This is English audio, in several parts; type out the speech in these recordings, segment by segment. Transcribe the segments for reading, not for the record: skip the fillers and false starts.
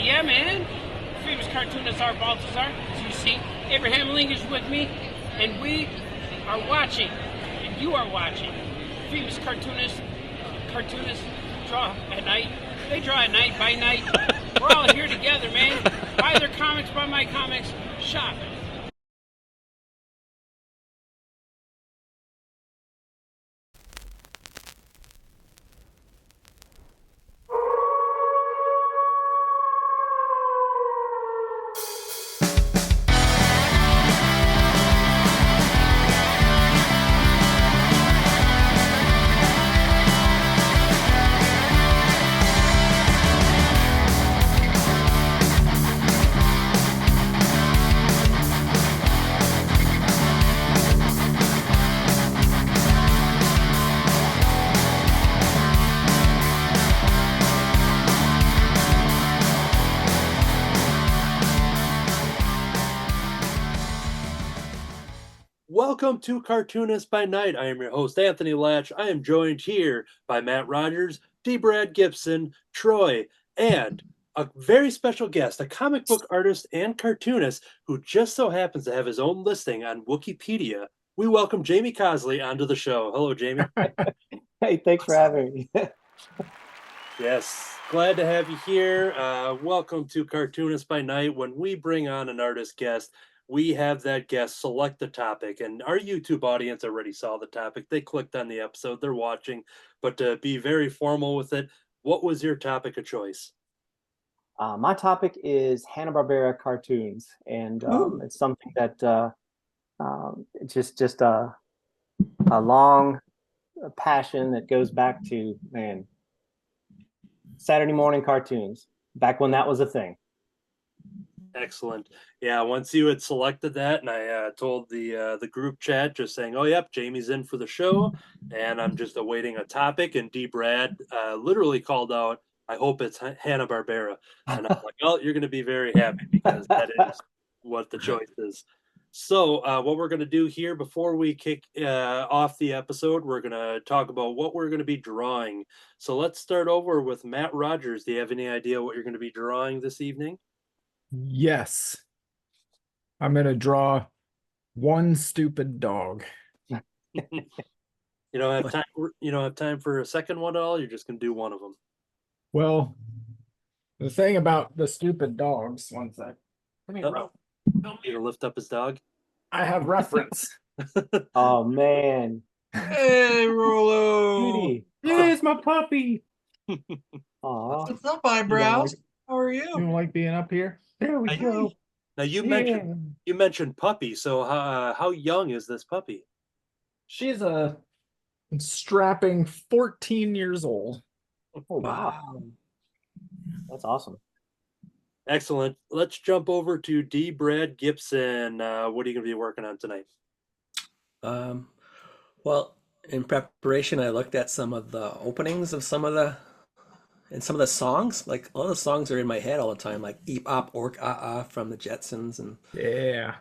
Yeah, man. Famous cartoonist Art Baltazar. As you see, Abraham Lincoln's with me, and we are watching, and you are watching. Famous cartoonists draw at night. They draw at night, by night. We're all here together, man. Buy their comics, buy my comics, shop. Welcome to Cartoonist by Night. I am your host, Anthony Laatsch. I am joined here by Matt Rodgers, D. Brad Gibson, Troy, and a very special guest, a comic book artist and cartoonist who just so happens to have his own listing on Wikipedia. We welcome Jamie Cosley onto the show. Hello, Jamie. Hey, thanks for having me. Yes, glad to have you here. Welcome to Cartoonist by Night. When we bring on an artist guest, we have that guest select the topic, and our YouTube audience already saw the topic. They clicked on the episode, they're watching, but to be very formal with it, what was your topic of choice? My topic is Hanna-Barbera cartoons, and it's something that it's just a long passion that goes back to, man, Saturday morning cartoons, back when that was a thing. Excellent. Yeah, once you had selected that, and I told the group chat, just saying, "Oh, yep, Jamie's in for the show," and I'm just awaiting a topic. And D. Brad literally called out, "I hope it's Hanna-Barbera," and I'm like, "Oh, you're going to be very happy because that is what the choice is." So, what we're going to do here before we kick off the episode, we're going to talk about what we're going to be drawing. So, let's start over with Matt Rodgers. Do you have any idea what you're going to be drawing this evening? Yes. I'm going to draw one stupid dog. You don't have time. You don't have time for a second one at all. You're just gonna do one of them. Well, the thing about the stupid dogs, one sec. Let me Help me to lift up his dog. I have reference. Oh man, Hey, Rolo. Beauty. Here's my puppy. Aw. What's up, eyebrows? How are You you? don't like being up here? There we go. Now you mentioned puppy. So how young is this puppy? She's a strapping 14 years old. Oh wow, that's awesome. Excellent. Let's jump over to D. Brad Gibson. What are you gonna be working on tonight? Well, in preparation, I looked at some of the openings of some of the songs. Like all the songs are in my head all the time, like Eep Op Ork Ah Ah from the Jetsons, and Yeah.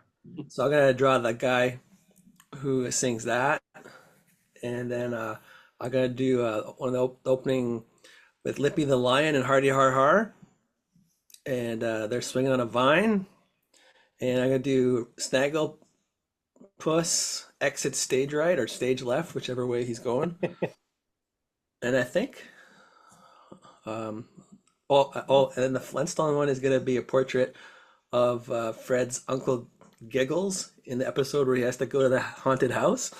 so I'm gonna draw the guy who sings that, and then I'm gonna do one of the opening with Lippy the Lion and Hardy Har Har, and they're swinging on a vine, and I'm gonna do Snaggle Puss exit stage right or stage left, whichever way he's going. And I think and then the Flintstone one is gonna be a portrait of Fred's Uncle Giggles in the episode where he has to go to the haunted house.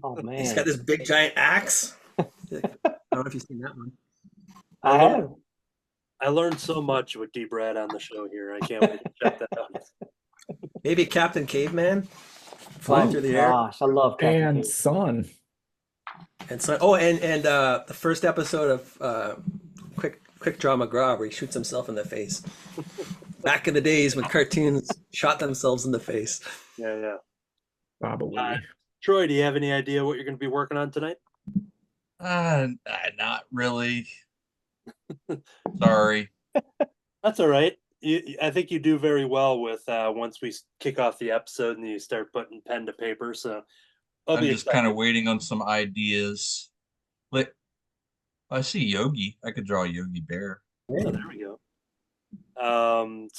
Oh man, He's got this big giant axe. I don't know if you've seen that one. I have. I learned so much with D. Brad on the show here. I can't wait to check that out. Maybe Captain Caveman flying through the air. Gosh, I love Captain And Caveman. son. And so, and the first episode of Quick Draw McGraw where he shoots himself in the face. Back in the days when cartoons shot themselves in the face. Yeah. Probably. Troy, do you have any idea what you're going to be working on tonight? Not really. Sorry. That's all right. I think you do very well with once we kick off the episode and you start putting pen to paper. So I'm just kind of waiting on some ideas. Like, I see Yogi. I could draw a Yogi Bear. So there we go.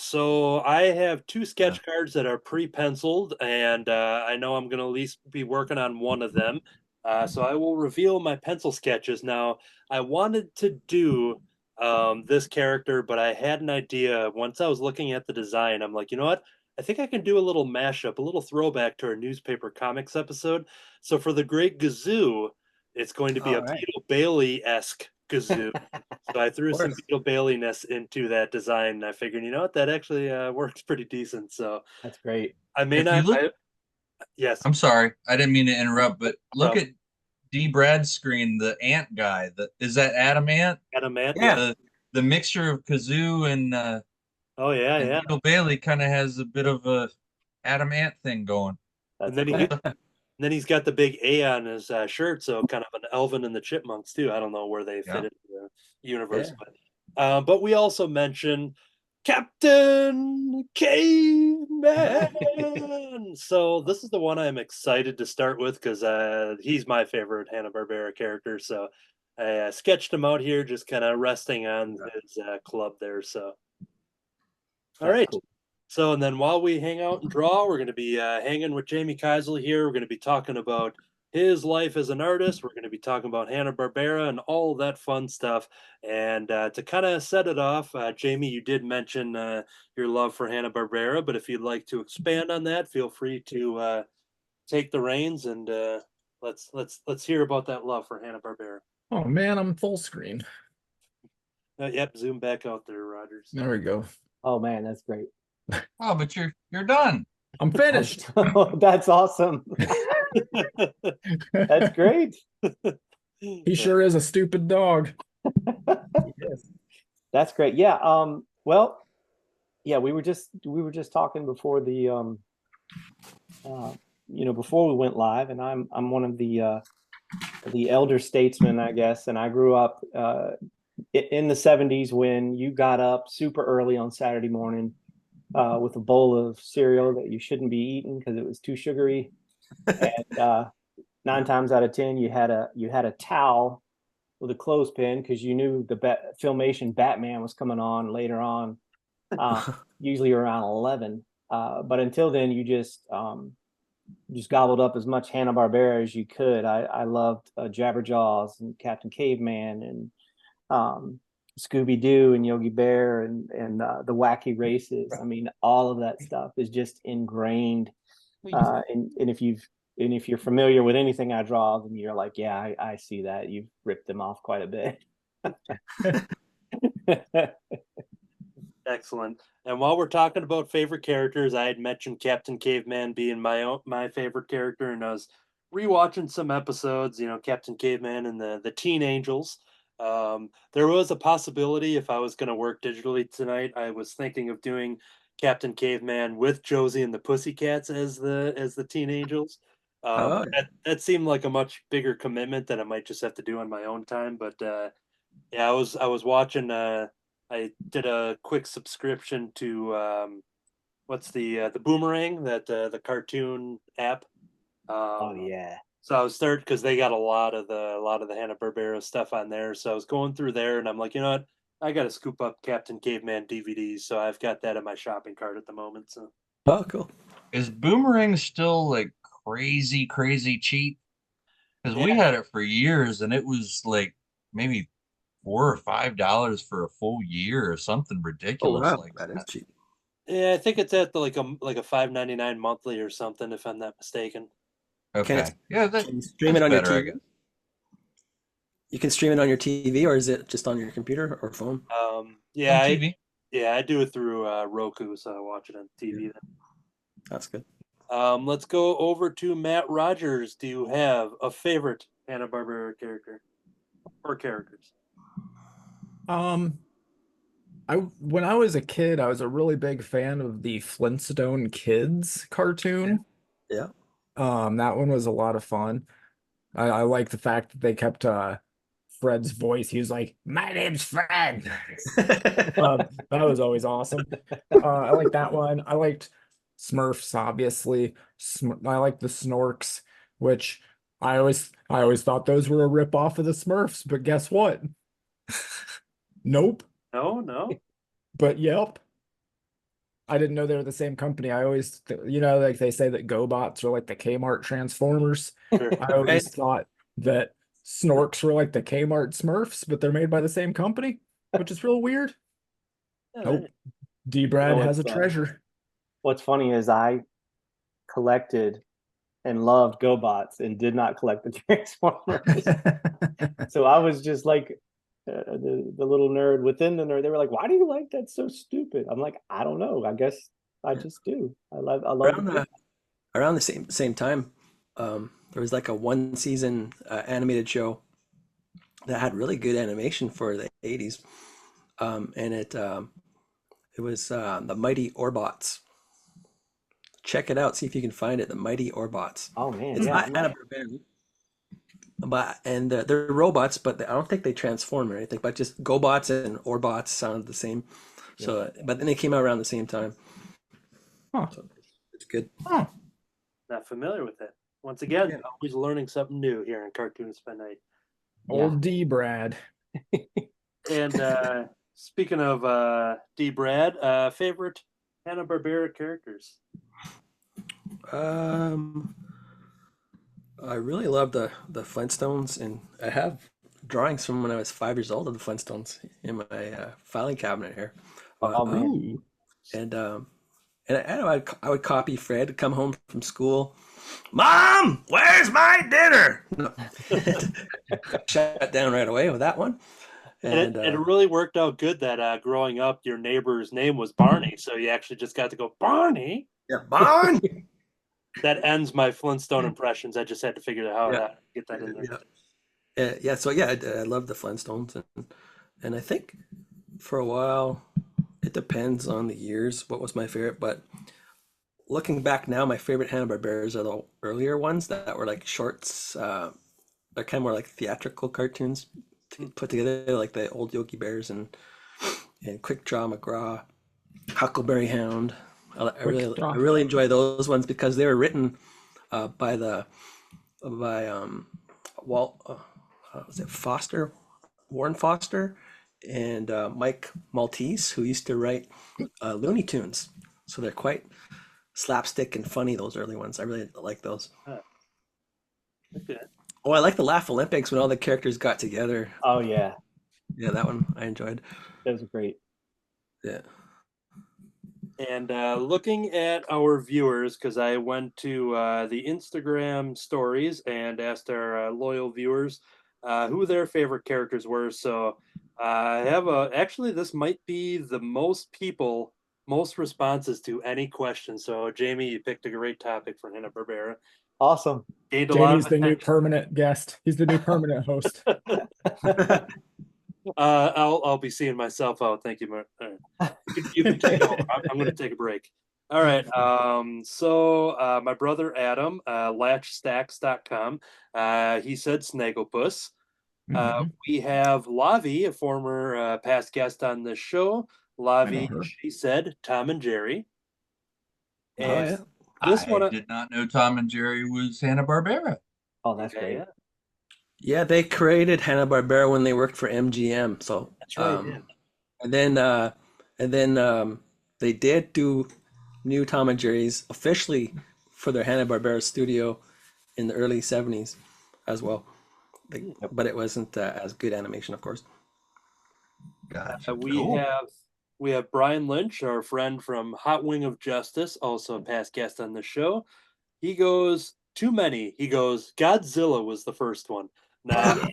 So I have two sketch cards that are pre-penciled, and I know I'm going to at least be working on one of them. So I will reveal my pencil sketches. Now, I wanted to do this character, but I had an idea. Once I was looking at the design, I'm like, you know what? I think I can do a little mashup, a little throwback to our newspaper comics episode. So for the Great Gazoo, it's going to be All a right. Beetle Bailey-esque Gazoo. So I threw some course. Beetle Bailey-ness into that design. And I figured, you know what, that actually works pretty decent. So That's great. I may If you not. look, Yes, I'm sorry, I didn't mean to interrupt, but no look problem. at D. Brad's screen, the ant guy. Is that Adam Ant? Adamant, Yeah. yeah. The mixture of Kazoo Oh yeah, and yeah. Beetle Bailey kind of has a bit of a Adam Ant thing going. That's And then cool. then he's got the big A on his shirt, so kind of an Elvin and the Chipmunks too. I don't know where they Yeah. fit into the universe, Yeah. but we also mentioned Captain Caveman. So this is the one I'm excited to start with because he's my favorite Hanna-Barbera character. So I sketched him out here, just kind of resting on his club there. So all That's right. cool. So, and then while we hang out and draw, we're going to be hanging with Jamie Cosley here. We're going to be talking about his life as an artist. We're going to be talking about Hanna-Barbera and all of that fun stuff. And to kind of set it off, Jamie, you did mention your love for Hanna-Barbera, but if you'd like to expand on that, feel free to take the reins and let's hear about that love for Hanna-Barbera. Oh man, I'm full screen. Yep, zoom back out there, Rodgers. There we go. Oh man, that's great. Oh, but you're done. I'm finished. That's awesome. That's great. He sure is a stupid dog. Yes. That's great. Yeah. Well, yeah, we were just talking before the before we went live, and I'm one of the elder statesmen, I guess, and I grew up in the 70s when you got up super early on Saturday morning with a bowl of cereal that you shouldn't be eating because it was too sugary, and 9 times out of 10 you had a towel with a clothespin because you knew the Filmation Batman was coming on later on, usually around 11. But until then, you just gobbled up as much Hanna-Barbera as you could. I loved Jabberjaws and Captain Caveman and Scooby-Doo and Yogi Bear and the Wacky Races. I mean, all of that stuff is just ingrained. And if you're familiar with anything I draw, then you're like, yeah, I see that. You've ripped them off quite a bit. Excellent. And while we're talking about favorite characters, I had mentioned Captain Caveman being my favorite character, and I was rewatching some episodes. Captain Caveman and the Teen Angels. There was a possibility if I was going to work digitally tonight, I was thinking of doing Captain Caveman with Josie and the Pussycats as the Teen Angels. Oh, That seemed like a much bigger commitment that I might just have to do on my own time. But yeah, I was watching. I did a quick subscription to what's the Boomerang, that the cartoon app. Oh yeah. So I was starting because they got a lot of the Hanna-Barbera stuff on there. So I was going through there, and I'm like, you know what? I got to scoop up Captain Caveman DVDs. So I've got that in my shopping cart at the moment. So oh, cool. Is Boomerang still like crazy cheap? Because we yeah, had it for years and it was like maybe $4 or $5 for a full year or something Oh, ridiculous wow. like That is that. cheap. yeah, I think it's at like a $5.99 monthly or something, if I'm not mistaken. Okay. Yeah, Can you stream it that's on your better, I TV? guess. You can stream it on your TV, or is it just on your computer or phone? Yeah, On TV. I do it through Roku, so I watch it on TV. That's good. Let's go over to Matt Rodgers. Do you have a favorite Hanna-Barbera character or characters? When I was a kid, I was a really big fan of the Flintstone Kids cartoon. Yeah. That one was a lot of fun. I like the fact that they kept Fred's voice. He was like, "My name's Fred." That was always awesome. I like that one. I liked Smurfs, obviously. I like the Snorks, which I always thought those were a rip off of the Smurfs, but guess what? Nope. No. But yep. I didn't know they were the same company. I always, like they say that GoBots are like the Kmart Transformers. Sure. I always thought that Snorks were like the Kmart Smurfs, but they're made by the same company, which is real weird. Yeah, Nope. D-Brad has a treasure. What's funny is I collected and loved GoBots and did not collect the Transformers. So I was just like the little nerd within the nerd. They were like, "Why do you like that? So stupid." I'm like, "I don't know. I guess I just do. I love Around the same time, there was like a one season animated show that had really good animation for the 80s. And it was the Mighty Orbots. Check it out. See if you can find it. The Mighty Orbots. Oh man, It's yeah. not Hanna-Barbera, and they're robots, but I don't think they transform or anything. But just GoBots and Orbots sounded the same. So, but then they came out around the same time. Huh. So it's good. Huh. Not familiar with it. Once again, always learning something new here in Cartoonist by Night. Old D-Brad. And speaking of D-Brad, favorite Hanna-Barbera characters? I really love the Flintstones, and I have drawings from when I was 5 years old of the Flintstones in my filing cabinet here. Oh man. Ooh. And I would copy Fred, come home from school. Mom, where's my dinner? No. Shut down right away with that one. And it really worked out good that growing up, your neighbor's name was Barney, so you actually just got to go, Barney? Yeah, Barney. That ends my Flintstone impressions. I just had to figure out how to get that in there. So I love the Flintstones, and I think for a while, it depends on the years what was my favorite, but looking back now, my favorite Hanna-Barberas are the earlier ones that were like shorts. They're kind of more like theatrical cartoons put together, like the old Yogi Bears and Quick Draw McGraw, Huckleberry Hound. I really enjoy those ones because they were written by Walt was it Foster, Warren Foster, and Mike Maltese, who used to write Looney Tunes. So they're quite slapstick and funny, those early ones. I really like those. Okay. Oh, I like the Laugh Olympics when all the characters got together. Oh yeah. Yeah, that one I enjoyed. That was great. Yeah. And looking at our viewers, because I went to the Instagram stories and asked our loyal viewers who their favorite characters were. So I have actually, this might be the most responses to any question. So Jamie, you picked a great topic for Hanna-Barbera. Awesome. Jamie's the new permanent guest. He's the new permanent host. I'll be seeing myself out. Thank you, Mark. You can take over. I'm going to take a break. All right. So my brother Adam, LaatschStacks.com, he said Snagglepuss. We have Lavi, a former past guest on this show. Lavi, she said Tom and Jerry. And I did not know Tom and Jerry was Hanna-Barbera. Oh, that's great. Yeah, they created Hanna-Barbera when they worked for MGM. So that's right. And then they did do new Tom and Jerry's officially for their Hanna-Barbera studio in the early 70s as well. But it wasn't as good animation, of course. Gotcha. We have Brian Lynch, our friend from Hot Wing of Justice, also a past guest on the show. He goes, too many. He goes, Godzilla was the first one. Now,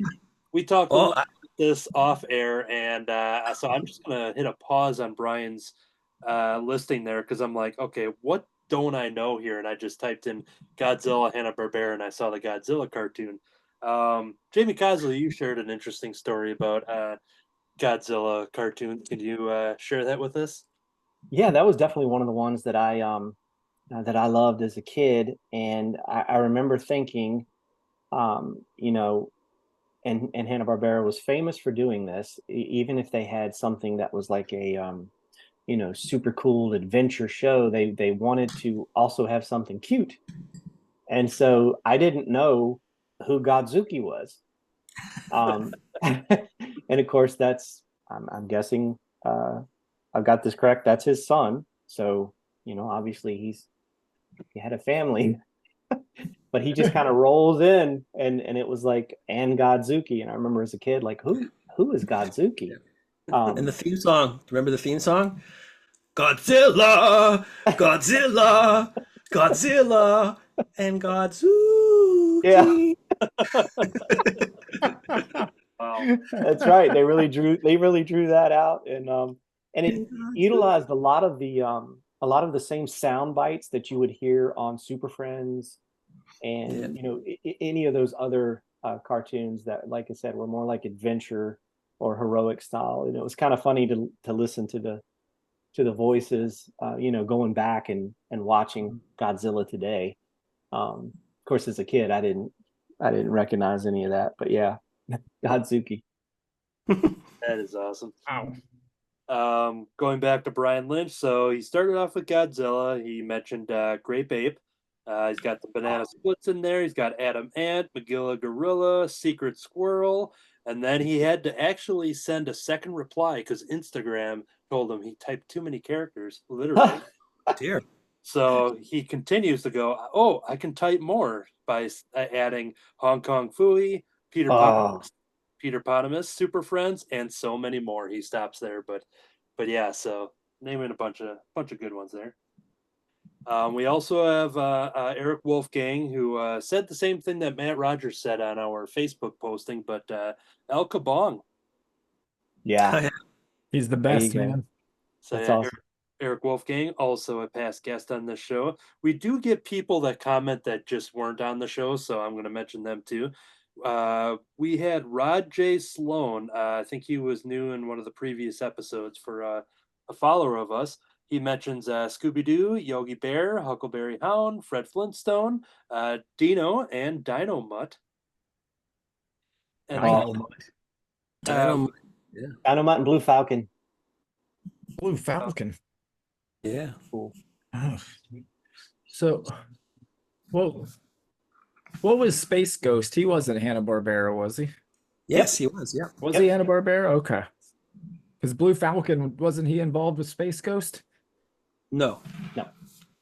we talked about this off air, and so I'm just going to hit a pause on Brian's listing there because I'm like, okay, what don't I know here? And I just typed in Godzilla Hanna-Barbera, and I saw the Godzilla cartoon. Jamie Cosley, you shared an interesting story about Godzilla cartoon. Can you share that with us? Yeah, that was definitely one of the ones that I loved as a kid, and I remember thinking, you know, and Hanna-Barbera was famous for doing this, even if they had something that was like a you know, super cool adventure show, they wanted to also have something cute, and so I didn't know who Godzuki was. And of course, that's I'm guessing I've got this correct. That's his son, So, obviously he had a family, but he just kind of rolls in, and it was like, and Godzuki. And I remember as a kid, like, who is Godzuki? And the theme song. Remember the theme song? Godzilla, Godzilla, Godzilla, and Yeah, Godzuki. Wow. that's right. They really drew that out, and it utilized a lot of the same sound bites that you would hear on Super Friends, and any of those other cartoons that, like I said, were more like adventure or heroic style. And it was kind of funny to listen to the voices, going back and watching Godzilla today. Of course, as a kid, I didn't recognize any of that, but yeah, Godzuki. That is awesome. Wow. Going back to Brian Lynch, so he started off with Godzilla. He mentioned Grape Ape. He's got the Banana Splits in there. He's got Adam Ant, Magilla Gorilla, Secret Squirrel, and then he had to actually send a second reply because Instagram told him he typed too many characters, literally. Dear. So he continues to go, oh, I can type more by adding Hong Kong Phooey, Peter Potamus, Super Friends, and so many more. He stops there, but yeah, so naming a bunch of good ones there. We also have Eric Wolfgang, who said the same thing that Matt Rodgers said on our Facebook posting, but El Kabong. Yeah, He's the best, go. man. So That's yeah, awesome. Eric Wolfgang, also a past guest on this show. We do get people that comment that just weren't on the show, so I'm going to mention them too. We had Rod J. Sloan. I think he was new in one of the previous episodes for a follower of us. He mentions Scooby-Doo, Yogi Bear, Huckleberry Hound, Fred Flintstone, Dino, and Dino Mutt. And Dynamite. Dynamite and Blue Falcon. Blue Falcon. Yeah. Cool. Oh. So, what was Space Ghost? He wasn't Hanna-Barbera, was he? Yes, he was. Yeah. Was he Hanna-Barbera? Okay. Because Blue Falcon, wasn't he involved with Space Ghost? No.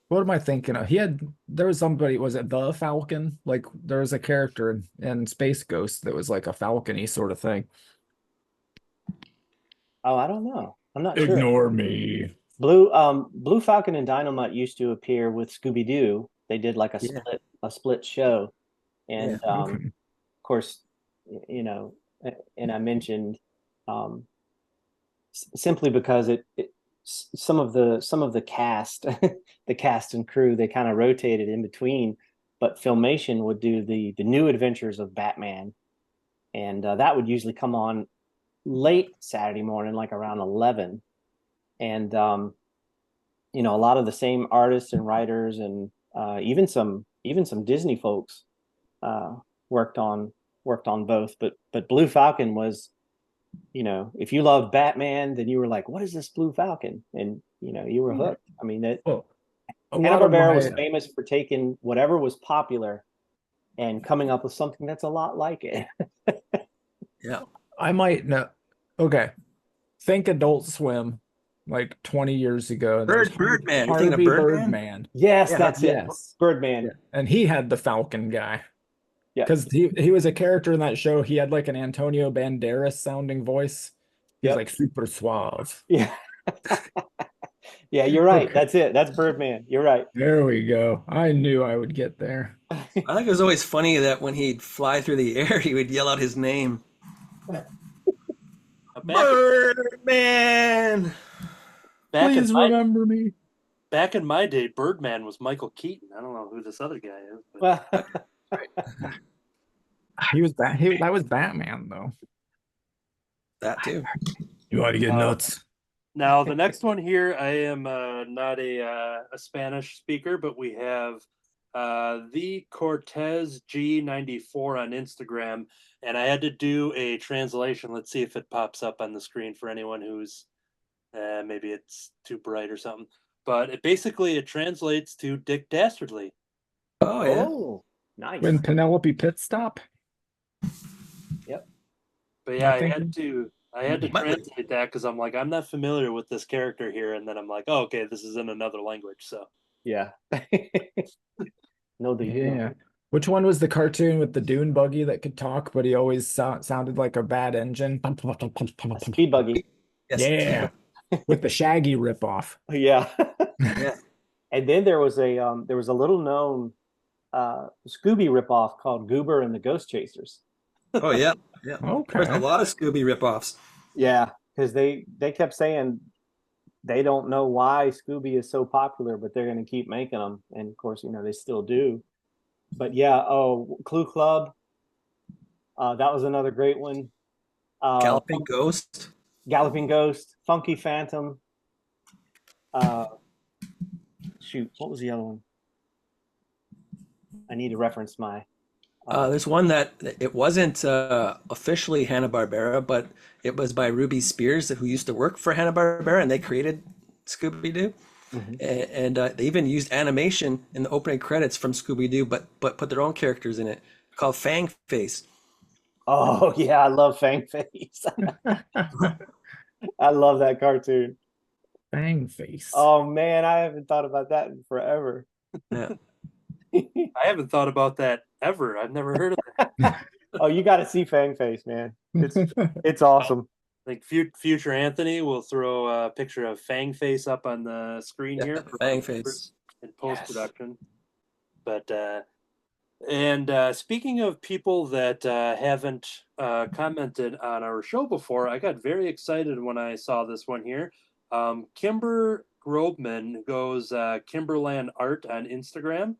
What am I thinking of? There was somebody, was it the Falcon? Like, there was a character in Space Ghost that was like a falcon-y sort of thing. Oh, I don't know. I'm not sure. Ignore me. Blue Falcon and Dynamite used to appear with Scooby-Doo. They did like a split show. And of course, and I mentioned simply because some of the cast the cast and crew, they kind of rotated in between, but Filmation would do the new adventures of Batman, and that would usually come on late Saturday morning, like around 11. And a lot of the same artists and writers, and even some Disney folks worked on both, but Blue Falcon was, if you loved Batman, then you were like, what is this Blue Falcon? And you were hooked. I mean, Hanna-Barbera was famous for taking whatever was popular and coming up with something that's a lot like it. Yeah. I might know. Okay. Think Adult Swim, like 20 years ago. Birdman. You're thinking of Birdman? Yes, that's it. Birdman. Yeah. And he had the Falcon guy. Yeah. Because he was a character in that show. He had like an Antonio Banderas sounding voice. He was like super suave. Yeah. Yeah, you're right. That's it. That's Birdman. You're right. There we go. I knew I would get there. I think it was always funny that when he'd fly through the air, he would yell out his name. Birdman! Please remember me. Back in my day, Birdman was Michael Keaton. I don't know who this other guy is. But... That was Batman, though. That too. You want to get nuts? Now, the next one here, I am not a Spanish speaker, but we have the Cortez G94 on Instagram, and I had to do a translation. Let's see if it pops up on the screen for anyone who's maybe it's too bright or something. But it translates to Dick Dastardly. Oh yeah. Oh, nice. When Penelope pit stop. Yep. But yeah, I had to But- translate that because I'm like, I'm not familiar with this character here, and then I'm like, oh, okay, this is in another language. So Yeah. No, Yeah. Which one was the cartoon with the dune buggy that could talk, but he always sounded like a bad engine? Speed buggy. Yes. Yeah. With the Shaggy ripoff. Yeah. Yeah. And then there was a little known Scooby ripoff called Goober and the Ghost Chasers. Oh yeah. Yeah. There's a Okay. lot of Scooby ripoffs. Yeah, because they kept saying they don't know why Scooby is so popular, but they're going to keep making them, and of course, they still do. But yeah, Clue Club, that was another great one. Galloping Ghost. Galloping Ghost, Funky Phantom. Shoot, what was the other one? I need to reference my. There's one that it wasn't officially Hanna-Barbera, but it was by Ruby Spears, who used to work for Hanna-Barbera, and they created Scooby-Doo. And they even used animation in the opening credits from Scooby-Doo, but put their own characters in it, called Fang Face. Oh yeah, I love Fang Face. I love that cartoon. Bang face. Oh man, I haven't thought about that in forever. Yeah. I haven't thought about that ever. I've never heard of that. Oh, you got to see Fang Face, man. It's awesome. I think future Anthony will throw a picture of Fang Face up on the screen Yeah, here for Fang our Face. viewers in post production. But and speaking of people that haven't commented on our show before, I got very excited when I saw this one here. Kimber Grobman goes Kimberland Art on Instagram.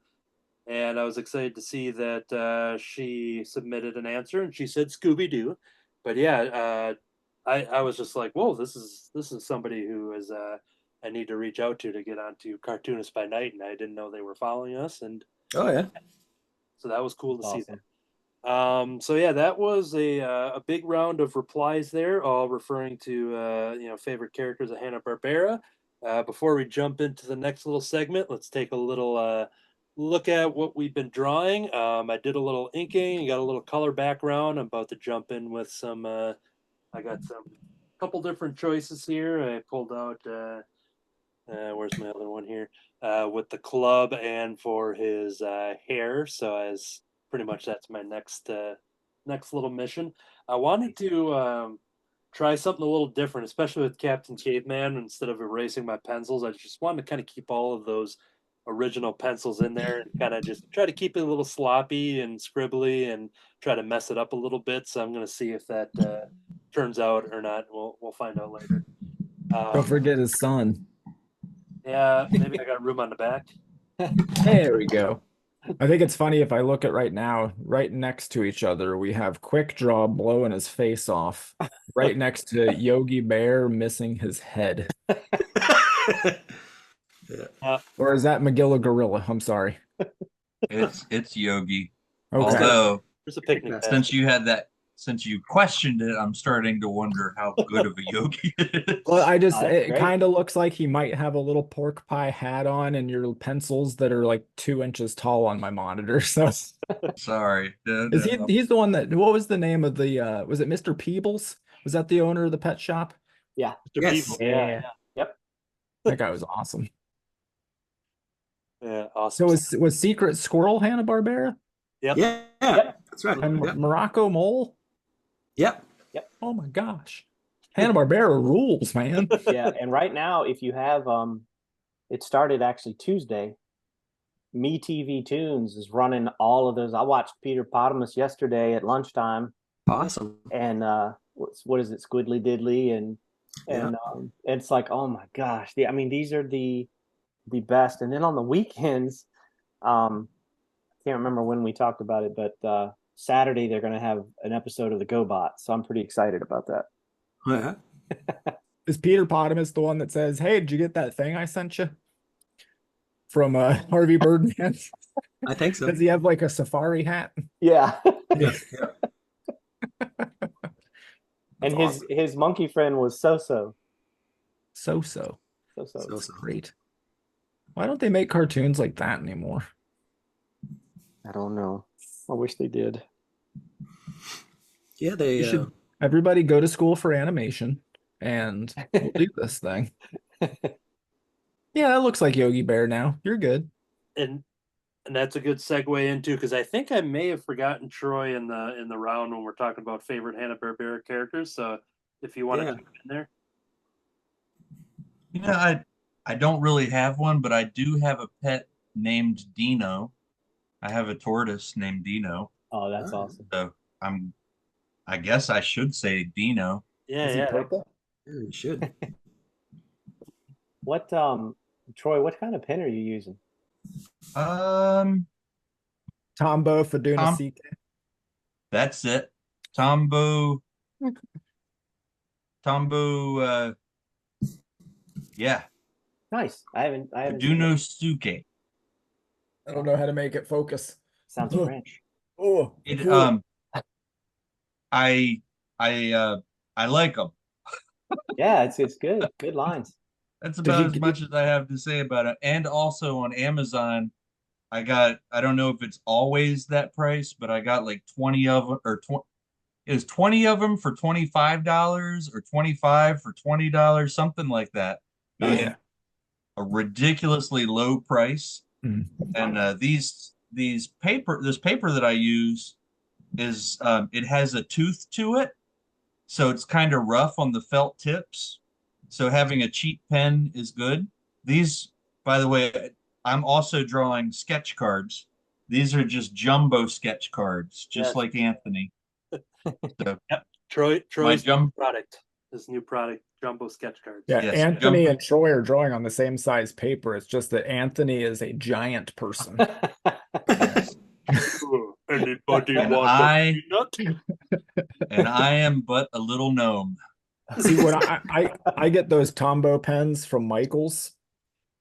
And I was excited to see that she submitted an answer, and she said Scooby Doo. But yeah, I was just like, whoa, this is somebody who is I need to reach out to get onto Cartoonist by Night, and I didn't know they were following us, and Oh yeah. so that was cool to see Awesome. that. So yeah, that was a big round of replies there, all referring to favorite characters of Hanna-Barbera. Before we jump into the next little segment, let's take a little look at what we've been drawing. I did a little inking, got a little color background. I'm about to jump in with some. I got some couple different choices here. I pulled out. Where's my other one here? With the club and for his hair. So as pretty much that's my next little mission. I wanted to try something a little different, especially with Captain Caveman. Instead of erasing my pencils, I just wanted to kind of keep all of those original pencils in there and kind of just try to keep it a little sloppy and scribbly and try to mess it up a little bit. So I'm going to see if that turns out or not. We'll find out later. Don't forget his son. Yeah, maybe I got room on the back. There we go. I think it's funny if I look at right now, right next to each other, we have Quick Draw blowing his face off, right next to Yogi Bear missing his head. Or is that Magilla Gorilla? I'm sorry. It's Yogi. Okay. Although There's a picnic. since you questioned it, I'm starting to wonder how good of a Yogi it is. Well, Oh, that's it great. kind of looks like he might have a little pork pie hat on and your pencils that are like 2 inches tall on my monitor. So Sorry. is he's the one that, what was the name of the was it Mr. Peebles? Was that the owner of the pet shop? Yeah. Mr. Yes. People. Yeah. Yep. That guy was awesome. Yeah, So awesome. was Secret Squirrel Hanna-Barbera? Yep. Yeah, that's right. And Yep. Morocco Mole? Yep. Oh my gosh. Hanna-Barbera rules, man. Yeah. And right now, if you have it started actually Tuesday. Me TV Toonz is running all of those. I watched Peter Potamus yesterday at lunchtime, Awesome. and what is it, Squiddly Diddly, and it's like, oh my gosh, I mean, these are the best. And then on the weekends, I can't remember when we talked about it, but Saturday they're going to have an episode of the GoBot, so I'm pretty excited about that. Yeah. Is Peter Potamus the one that says, "Hey, did you get that thing I sent you?" From Harvey Birdman? I think so. Does he have like a safari hat? Yeah. Yeah. And That's his monkey friend was So-So. So-So. So-So. That's great. Why don't they make cartoons like that anymore? I don't know. I wish they did. Yeah, they. Everybody go to school for animation, and we'll do this thing. Yeah, that looks like Yogi Bear now. You're good. And that's a good segue into, because I think I may have forgotten Troy in the round when we're talking about favorite Hanna-Barbera characters. So if you want to Yeah. jump in there. You know, I don't really have one, but I do have a pet named Dino. I have a tortoise named Dino. Oh, that's Oh. awesome. So I guess I should say Dino. Yeah, Is he yeah. purple? Yeah, you should. What Troy, what kind of pen are you using? Um, Tombow Faduna Tom- CK. that's it. Tombow, yeah, Nice. I haven't seen Faduno it. Suke. I don't know how to make it focus. Sounds Oh. French. Oh, It cool. I like them. Yeah, it's good. Good lines. That's Did about you as get- much as I have to say about it. And also on Amazon, I don't know if it's always that price, but I got like 20 of them, or 20, it was 20 of them for $25 or 25 for $20, something like that. It was Yeah. a ridiculously low price. Mm. And this paper that I use is it has a tooth to it, so it's kind of rough on the felt tips. So having a cheap pen is good. These, by the way, I'm also drawing sketch cards. These are just jumbo sketch cards, just Yes. like Anthony. So Troy's My his new product, jumbo sketch cards. Yeah, Yes, Anthony jump- and Troy are drawing on the same size paper. It's just that Anthony is a giant person. yes. Ooh, anybody And want a peanut? And I am but a little gnome. See, when I get those Tombow pens from Michaels,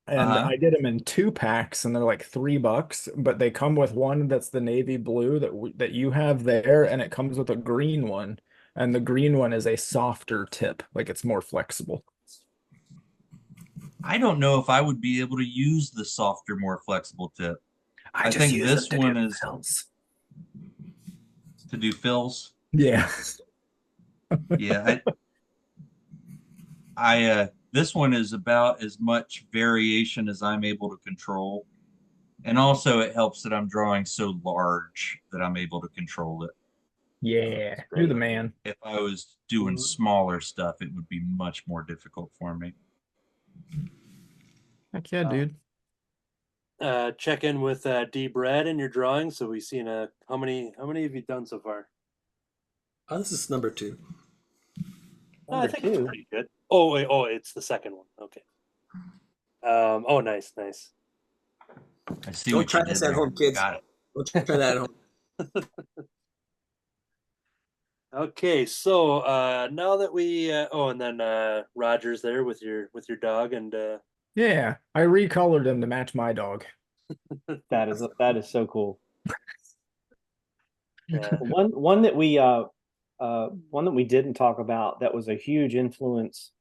and Uh-huh. I get them in 2 packs, and they're like $3, but they come with one that's the navy blue that you have there, and it comes with a green one, and the green one is a softer tip, like it's more flexible. I don't know if I would be able to use the softer, more flexible tip. I just think use this them to one do is- fills. To do fills. Yeah. Yeah, this one is about as much variation as I'm able to control. And also it helps that I'm drawing so large that I'm able to control it. Yeah, you're the man. If I was doing smaller stuff, it would be much more difficult for me. Heck yeah, dude. Check in with D Brad in your drawing. So we've seen how many have you done so far? Oh, this is number 2. I Number think it's 2. pretty good. Oh wait, it's the second one. Okay. Oh, nice. I see Don't what try you this did at there. home, kids. Got it. We'll try that at home. Okay, so now that we and then Roger's there with your dog, and Yeah, I recolored him to match my dog. That is so cool. yeah, One that we didn't talk about that was a huge influence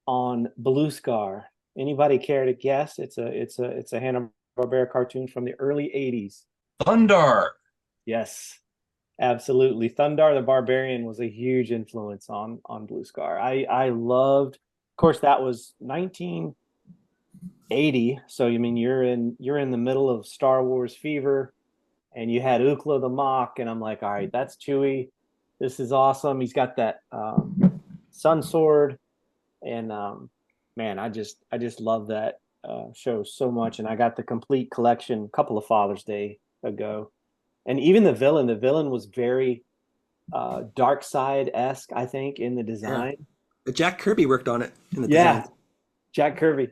on Blue Scar. Anybody care to guess? It's a Hanna-Barbera cartoon from the early 80s. Thundar. Yes, absolutely. Thundar the Barbarian was a huge influence on Blue Scar. I loved, of course, that was 1980. So I mean, you're in the middle of Star Wars fever, and you had Ookla the Mock, and I'm like, all right, that's Chewie. This is awesome. He's got that sun sword, and man, I just love that show so much. And I got the complete collection a couple of Father's Day ago. And even the villain was very dark side-esque, I think, in the design. But Jack Kirby worked on it in the Yeah, design. Jack Kirby.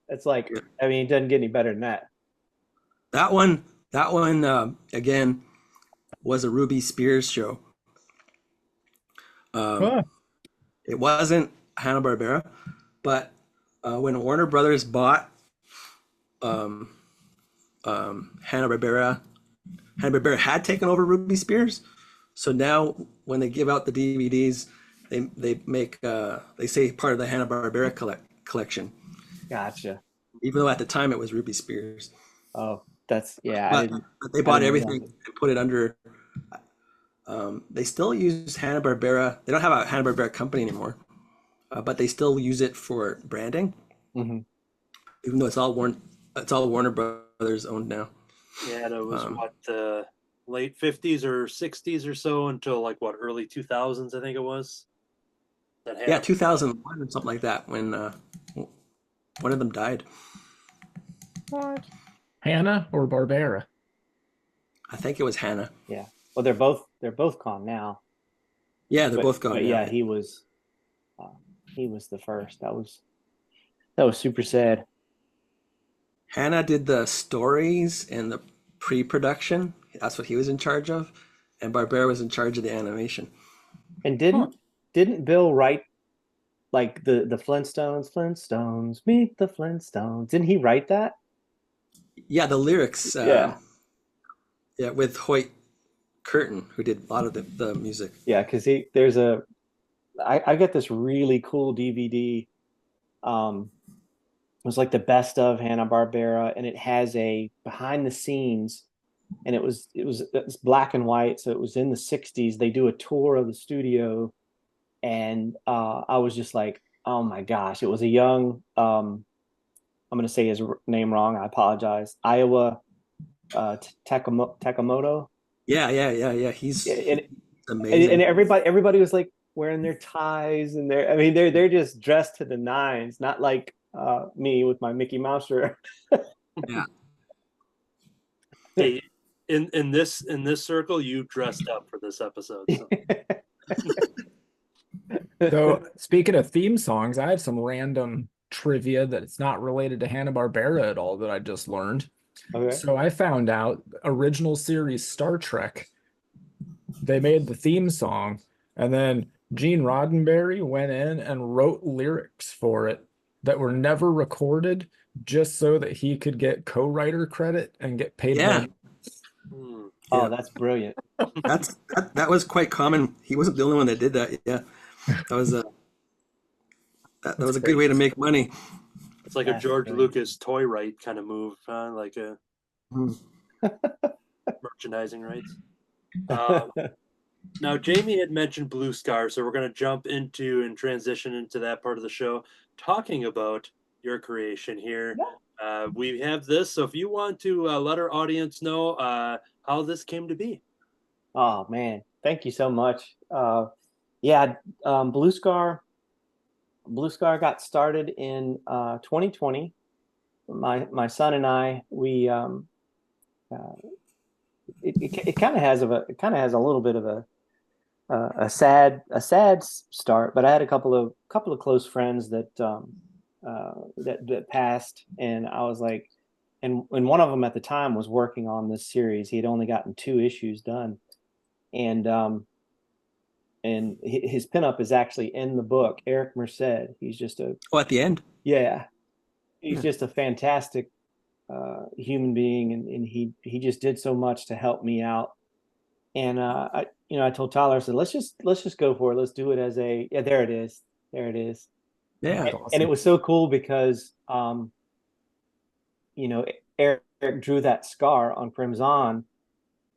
It's like, I mean, it doesn't get any better than that. That one again was a Ruby Spears show. Huh. It wasn't Hanna-Barbera, but when Warner Brothers bought Hanna-Barbera had taken over Ruby Spears. So now when they give out the DVDs, they make they say part of the Hanna-Barbera collection, Gotcha. even though at the time it was Ruby Spears. Oh, that's, yeah. But they bought everything and put it under They still use Hanna-Barbera. They don't have a Hanna-Barbera company anymore, but they still use it for branding, Hmm. even though it's all Warner Brothers owned now. Yeah, that was Um, what the late 50s or 60s or so until like what early 2000s, I think it was. That Yeah, happened. 2001 or something like that when one of them died. What? Hannah or Barbera? I think it was Hannah. Yeah. Well, they're both gone now. Yeah, they're both gone But now. yeah, uh, he was the first. That was super sad. Hannah did the stories and the pre-production. That's what he was in charge of, and Barbera was in charge of the animation. And Huh. didn't Bill write like the Flintstones meet the Flintstones? Didn't he write that? Yeah, the lyrics. Yeah. Yeah, with Hoyt Curtin, who did a lot of the music. Yeah, because I got this really cool DVD. It was like the best of Hanna-Barbera, and it has a behind the scenes, and it's black and white, so it was in the 60s. They do a tour of the studio, and I was just like, oh my gosh, it was a young I'm going to say his name wrong. I apologize. Iowa Takamoto. Yeah. He's Yeah, amazing. and everybody was like wearing their ties and they're just dressed to the nines, not like me with my Mickey Mouse shirt. Yeah. Hey, in this circle, you dressed up for this episode. So. So speaking of theme songs, I have some random trivia that it's not related to Hanna-Barbera at all that I just learned. Okay. So I found out original series Star Trek, they made the theme song, and then Gene Roddenberry went in and wrote lyrics for it that were never recorded just so that he could get co-writer credit and get paid Yeah. more. Hmm. Oh, Yeah. that's brilliant. That was quite common. He wasn't the only one that did that. Yeah, that was a that was a good way to make money. It's like a That's George brilliant. Lucas toy right kind of move, huh? Like a Hmm. merchandising rights. Now, Jamie had mentioned Blue Scar, so we're going to jump into and transition into that part of the show, talking about your creation here. We have this, so if you want to let our audience know how this came to be. Oh man, thank you so much. Yeah, Blue Scar got started in 2020. My son and I, we it kind of has a little bit of a sad start, but I had a couple of close friends that that passed, and I was like, and one of them at the time was working on this series. He had only gotten 2 issues done, and his pinup is actually in the book. Eric Merced. He's just At the end. he's just a fantastic human being, and he just did so much to help me out. And I told Tyler, I said, let's just go for it. Let's do it as there it is. Yeah. That's And awesome. it was so cool because Eric drew that scar on Crimson,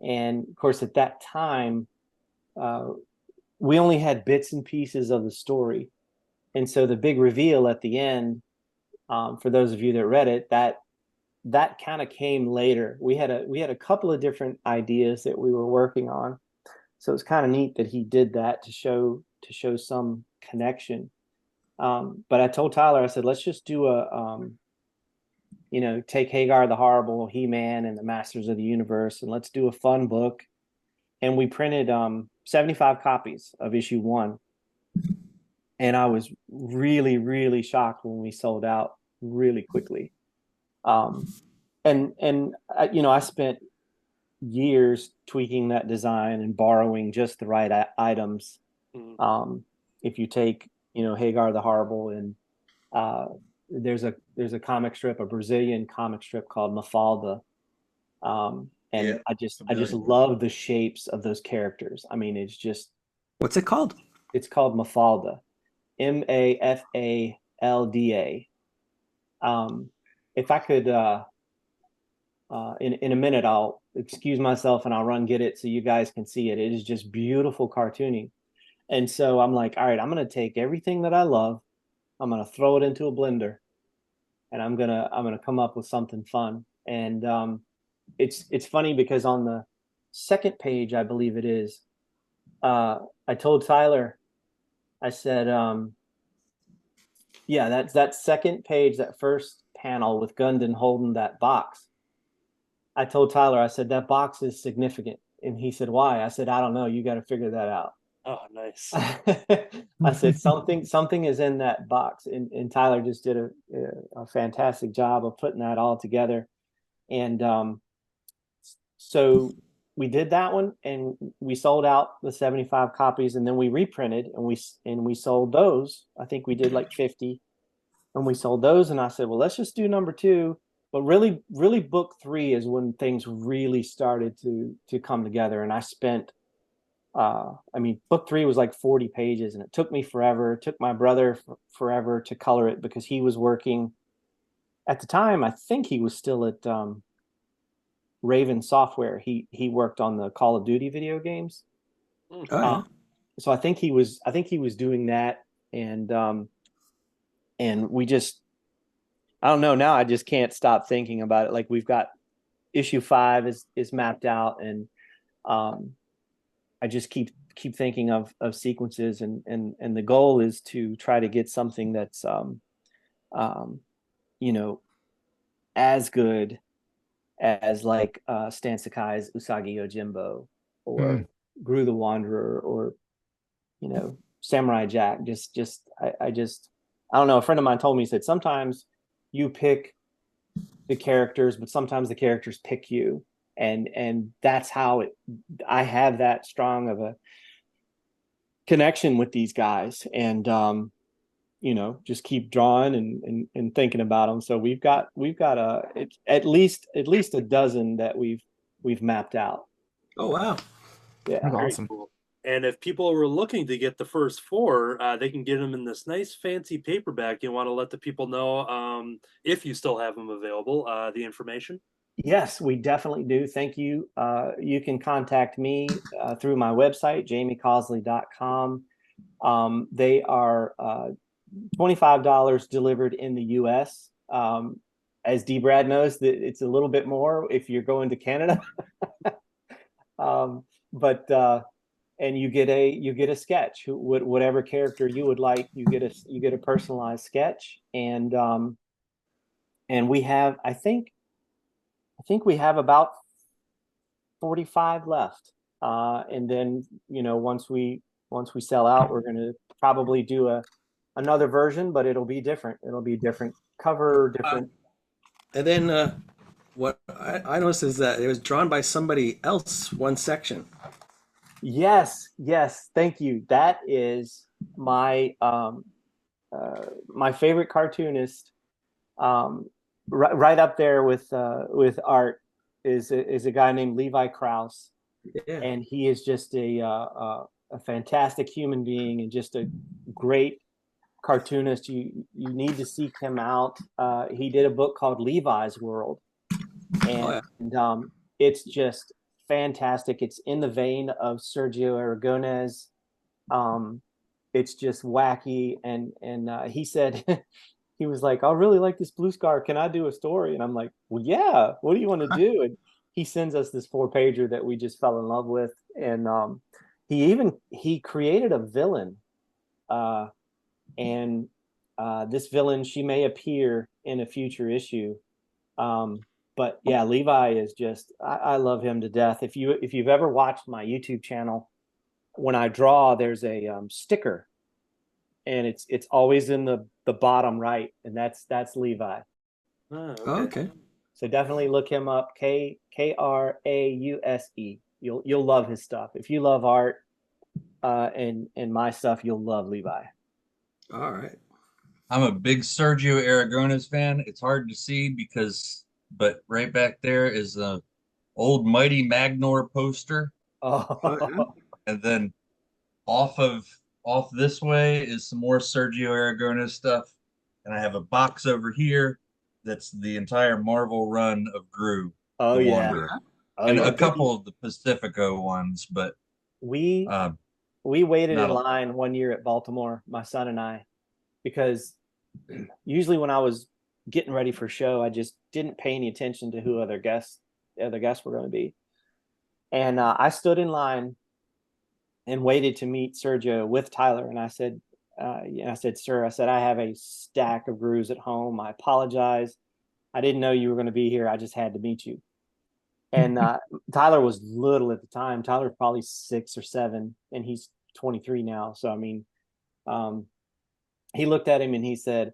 and of course at that time we only had bits and pieces of the story, and so the big reveal at the end, for those of you that read it, that kind of came later. We had a couple of different ideas that we were working on, so it's kind of neat that he did that to show some connection. But I told Tyler, I said, let's just do take Hagar the Horrible, He-Man, and the Masters of the Universe, and let's do a fun book. And we printed 75 copies of issue 1. And I was really, really shocked when we sold out really quickly. And I spent years tweaking that design and borrowing just the right items. If you take, Hagar the Horrible, and there's a comic strip, a Brazilian comic strip called Mafalda. And Yeah, I just familiar. love the shapes of those characters. I mean, What's it called? it's called Mafalda, Mafalda. If I could in a minute, I'll excuse myself and I'll run get it so you guys can see it. It is just beautiful cartooning. And so I'm like, all right, I'm going to take everything that I love. I'm going to throw it into a blender and I'm going to come up with something fun. And it's funny because on the second page, I believe it is, I told Tyler, I said, yeah, that's that second page, that first panel with Gundam holding that box. I told Tyler, I said, that box is significant. And he said, why? I said, I don't know. You got to figure that out. Oh, nice. I said, something is in that box. And Tyler just did a fantastic job of putting that all together. And so we did that one and we sold out the 75 copies, and then we reprinted and we sold those. I think we did like 50 and we sold those. And I said, well, let's just do number 2. But really book 3 is when things really started to come together. And I spent, book 3 was like 40 pages and it took me forever. It took my brother forever to color it because he was working at the time. I think he was still at Raven Software. He worked on the Call of Duty video games. Oh, yeah. So I think he was doing that. And we just, I don't know. Now I just can't stop thinking about it. Like we've got issue 5 is mapped out, and I just keep thinking of sequences, and the goal is to try to get something that's as good as like Stan Sakai's Usagi Yojimbo or Gru the Wanderer or Samurai Jack. I don't know. A friend of mine told me, he said, sometimes you pick the characters, but sometimes the characters pick you. And that's how I have that strong of a connection with these guys, and just keep drawing and thinking about them. So we've got at least a dozen that we've mapped out. Oh, wow. Yeah. That's Very awesome. cool. And if people were looking to get the first 4, they can get them in this nice fancy paperback. You want to let the people know, if you still have them available, the information? Yes, we definitely do. Thank you. You can contact me through my website, jamiecosley.com. They are $25 delivered in the US. As D. Brad knows, that it's a little bit more if you're going to Canada. And you get a sketch, whatever character you would like. You get a personalized sketch, and we have, I think we have about 45 left. And then, once we sell out, we're going to probably do another version, but it'll be different. It'll be different cover, different. And then what I noticed is that it was drawn by somebody else, one section. Yes. Thank you. That is my my favorite cartoonist. Right up there with art is a guy named Levi Krause, and he is just a fantastic human being and just a great cartoonist. You need to seek him out. He did a book called Levi's World, and it's just fantastic. It's in the vein of Sergio Aragonés. It's just wacky, and he said. He was like, I really like this Blue Scar. Can I do a story? And I'm like, well, yeah. What do you want to do? And he sends us this 4-pager that we just fell in love with. And he created a villain. And this villain, she may appear in a future issue. But yeah, Levi is just, I love him to death. If you've ever watched my YouTube channel, when I draw, there's a sticker. And it's always in the bottom right, and that's Levi. Oh, okay. So definitely look him up. Krause. You'll love his stuff. If you love art and my stuff, you'll love Levi. All right. I'm a big Sergio Aragonés fan. It's hard to see but right back there is a old Mighty Magnor poster. Oh. And then off this way is some more Sergio Aragonés stuff. And I have a box over here that's the entire Marvel run of Gru. Oh the yeah. Wanderer, Oh and yeah. a couple of the Pacifico ones, but We uh, we waited not in a line one year at Baltimore, my son and I, because usually when I was getting ready for a show, I just didn't pay any attention to who other guests were going to be. And I stood in line and waited to meet Sergio with Tyler. And I said, sir, I said, I have a stack of brews at home. I apologize. I didn't know you were going to be here. I just had to meet you. And Tyler was little at the time. Tyler's probably 6 or 7, and he's 23 now. So I mean, he looked at him and he said,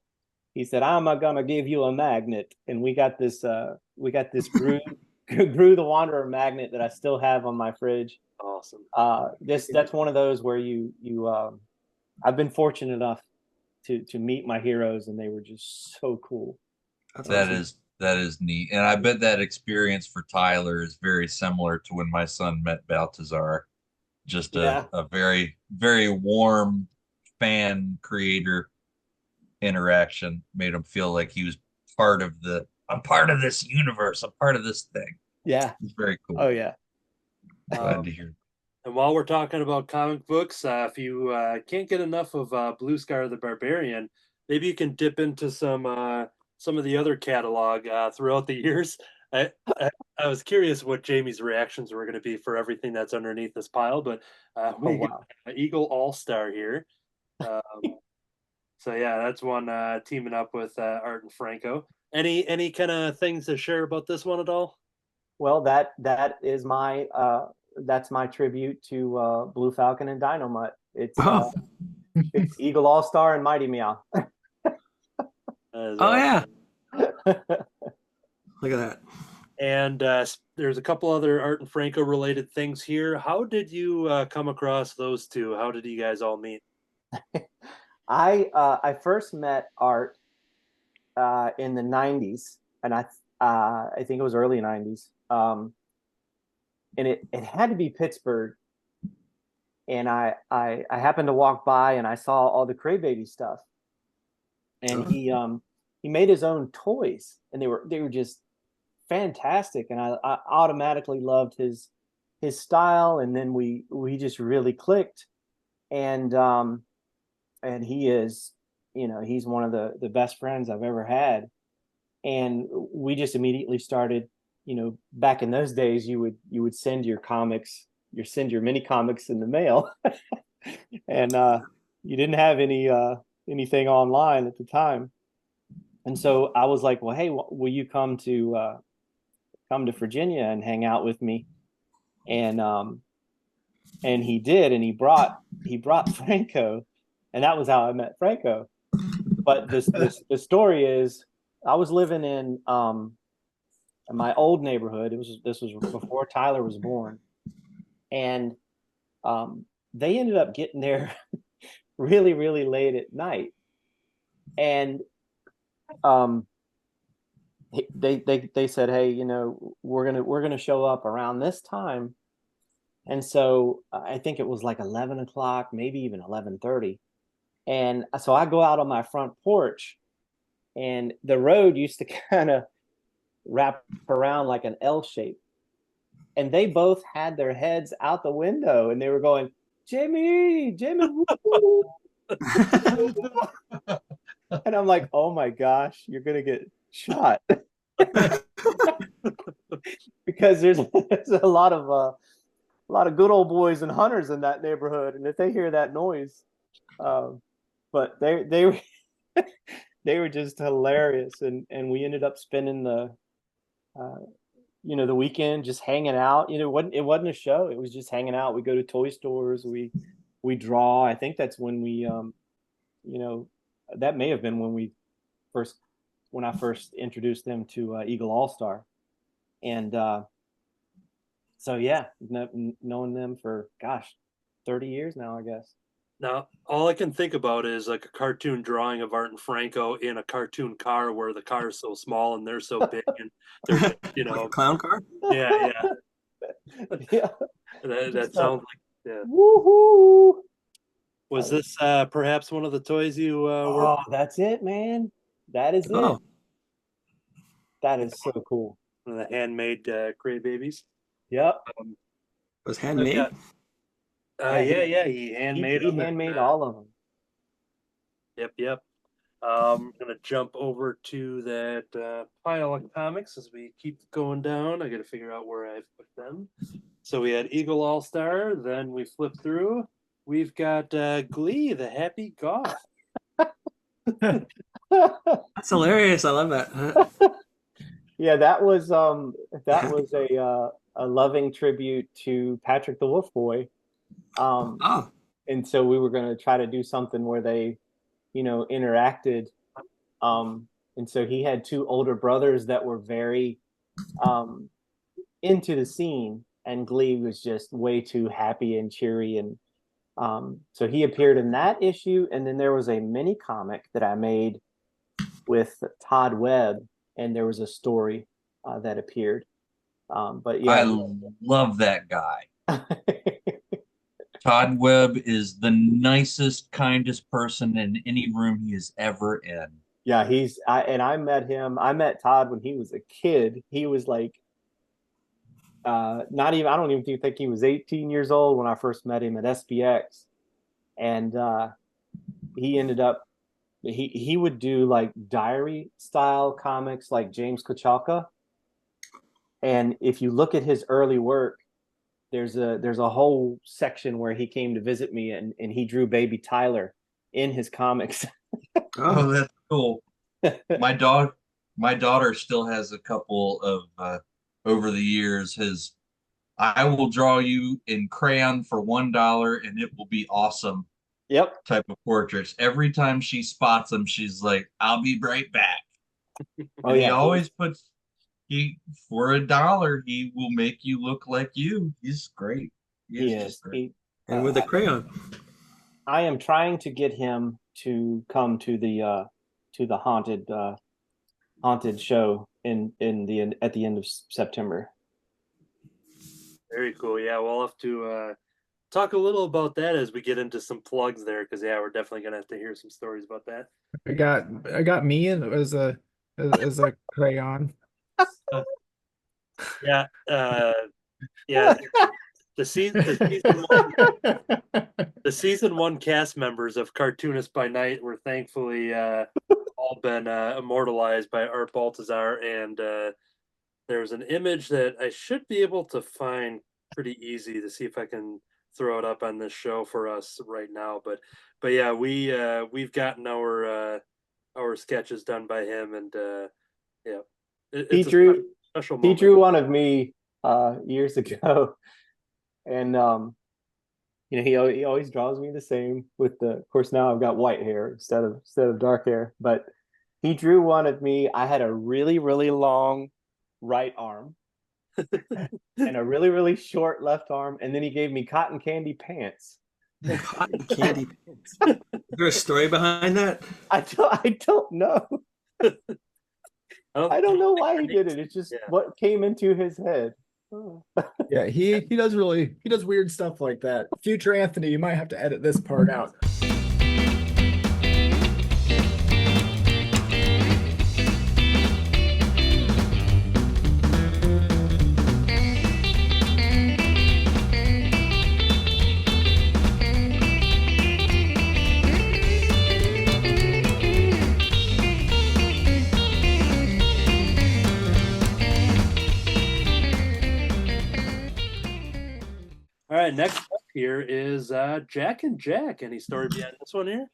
I'm gonna give you a magnet. And we got this Brew Brew the Wanderer magnet that I still have on my fridge. Awesome. That's one of those where I've been fortunate enough to meet my heroes, and they were just so cool. That's that awesome. that is neat, and I bet that experience for Tyler is very similar to when my son met Baltazar. Just Yeah. a very, very warm fan creator interaction made him feel like he was I'm part of this universe. I'm part of this thing. Yeah. It's very cool. Oh yeah. Glad to hear. And while we're talking about comic books, if you can't get enough of Blue Scar the Barbarian, maybe you can dip into some of the other catalog throughout the years. I was curious what Jamie's reactions were going to be for everything that's underneath this pile, but we got Eagle All Star here. So yeah, that's one teaming up with Art and Franco. Any kind of things to share about this one at all? Well, that is my that's my tribute to Blue Falcon and Dynamite. It's it's Eagle All Star and Mighty Meow. Oh yeah. Look at that. And there's a couple other Art and Franco related things here. How did you come across those two? How did you guys all meet? I first met Art in the '90s, and I think it was early '90s. And it had to be Pittsburgh. And I happened to walk by and I saw all the Crybaby stuff. And he made his own toys, and they were just fantastic. And I automatically loved his style, and then we just really clicked. And he is, he's one of the best friends I've ever had. And we just immediately started, back in those days, you would send your mini comics in the mail. And you didn't have anything online at the time. And so I was like, well, hey, will you come to Virginia and hang out with me? And he did, and he brought Franco, and that was how I met Franco. But the story is, I was living in my old neighborhood. This was before Tyler was born, and they ended up getting there really, really late at night, and they said, hey, we're gonna show up around this time. And so I think it was like 11 o'clock, maybe even 11:30. And so I go out on my front porch, and the road used to kind of wrap around like an L shape. And they both had their heads out the window, and they were going, Jamie. And I'm like, oh my gosh, you're going to get shot. Because there's a lot of good old boys and hunters in that neighborhood. And if they hear that noise, but they were just hilarious. And we ended up spending the weekend just hanging out. It wasn't a show. It was just hanging out. We go to toy stores. We draw. I think that's when we, that may have been when I first introduced them to Eagle All Star. And so yeah, knowing them for 30 years now, I guess. Now, all I can think about is like a cartoon drawing of Art and Franco in a cartoon car where the car is so small and they're so big, and they're just, Like a clown car. Yeah. Yeah. That sounds like, yeah. Woohoo! Was this perhaps one of the toys you were? Oh, that's it, man. That is it. Oh. That is so cool. one of the handmade Cray Babies. Yep. It was handmade. Yeah, he handmade He them. handmade all of them. Yep. I'm gonna jump over to that pile of comics as we keep going down. I got to figure out where I've put them. So we had Eagle All Star. Then we flip through. We've got Glee, the Happy Goth. That's hilarious. I love that. Yeah, that was a loving tribute to Patrick the Wolf Boy. Oh, And so we were going to try to do something where they, interacted. And so he had two older brothers that were very into the scene, and Glee was just way too happy and cheery. And so he appeared in that issue. And then there was a mini comic that I made with Todd Webb, and there was a story that appeared. But yeah, I love that guy. Todd Webb is the nicest, kindest person in any room he is ever in. yeah, I met him. I met Todd when he was a kid. He was like, not even, I don't even think he was 18 years old when I first met him at SPX. And he ended up, he would do like diary style comics like James Kochalka. And if you look at his early work, there's a whole section where he came to visit me, and he drew baby Tyler in his comics. Oh, that's cool. My daughter still has a couple of over the years. I will draw you in crayon for $1 and it will be awesome. Yep. Type of portraits. Every time she spots them, she's like, "I'll be right back." Oh, And he yeah. always puts for $1, he will make you look like you. He's great. He is. Just great. and with the crayon. I am trying to get him to come to the haunted show at the end of September. Very cool. Yeah, we'll have to talk a little about that as we get into some plugs there, because we're definitely gonna have to hear some stories about that. I got me as a crayon. Yeah, the season one cast members of Cartoonist by Night were thankfully all been immortalized by Art Baltazar, and there was an image that I should be able to find pretty easy to see if I can throw it up on this show for us right now. But yeah, we've gotten our sketches done by him, and yeah, He drew one of me years ago, and he always draws me the same with of course now I've got white hair instead of dark hair, but he drew one of me. I had a really, really long right arm and a really, really short left arm, and then he gave me cotton candy pants. Cotton candy pants. Is there a story behind that? I don't know. I don't know why he did it. It's just what came into his head. Yeah, he does weird stuff like that. Future Anthony, you might have to edit this part out. All right, next up here is Jack and Jack. Any story behind this one here?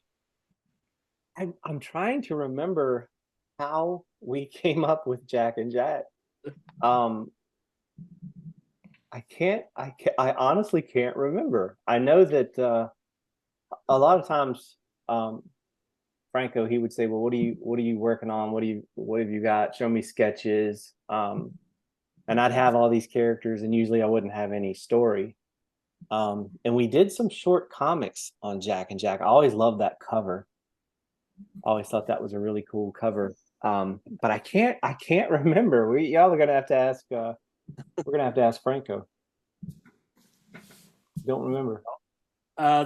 I'm trying to remember how we came up with Jack and Jack. I honestly can't remember. I know that a lot of times Franco, he would say, "Well, what are you working on? What have you got? Show me sketches." And I'd have all these characters, and usually I wouldn't have any story. And we did some short comics on Jack and Jack. I always loved that cover. I always thought that was a really cool cover. But I can't remember. Y'all are gonna have to ask. We're gonna have to ask Franco. Don't remember.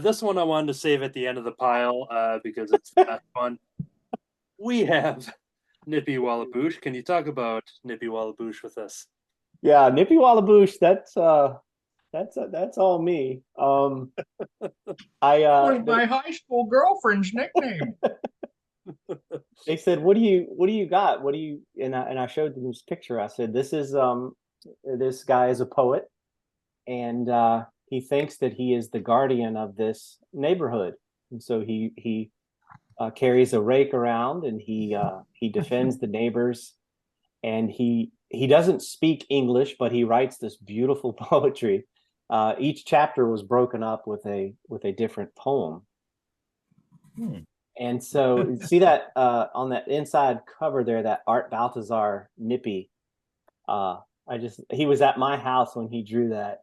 This one I wanted to save at the end of the pile because it's not fun. We have Nippy Wallaboosh. Can you talk about Nippy Wallaboosh with us? Yeah, Nippy Wallaboosh. That's all me. I Was my high school girlfriend's nickname. they said, what do you got? What do you and I showed them this picture. I said, this guy is a poet, and he thinks that he is the guardian of this neighborhood. And so he carries a rake around, and he defends the neighbors, and he doesn't speak English, but he writes this beautiful poetry. Each chapter was broken up with a different poem. And so see that on that inside cover there, that Art Balthazar Nippy. He was at my house when he drew that,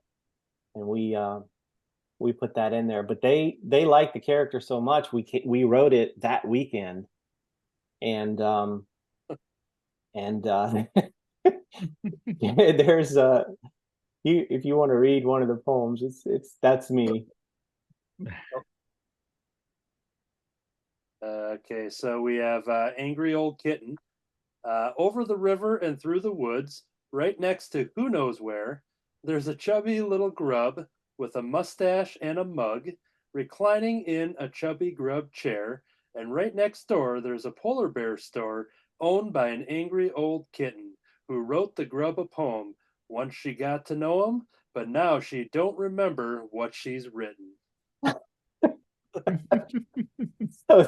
and we put that in there. But they liked the character so much, we wrote it that weekend, and there's if you want to read one of the poems, that's me. Okay, so we have Angry Old Kitten. Over the river and through the woods, right next to who knows where, there's a chubby little grub with a mustache and a mug, reclining in a chubby grub chair. And right next door, there's a polar bear store owned by an angry old kitten who wrote the grub a poem once she got to know him, but now she don't remember what she's written. So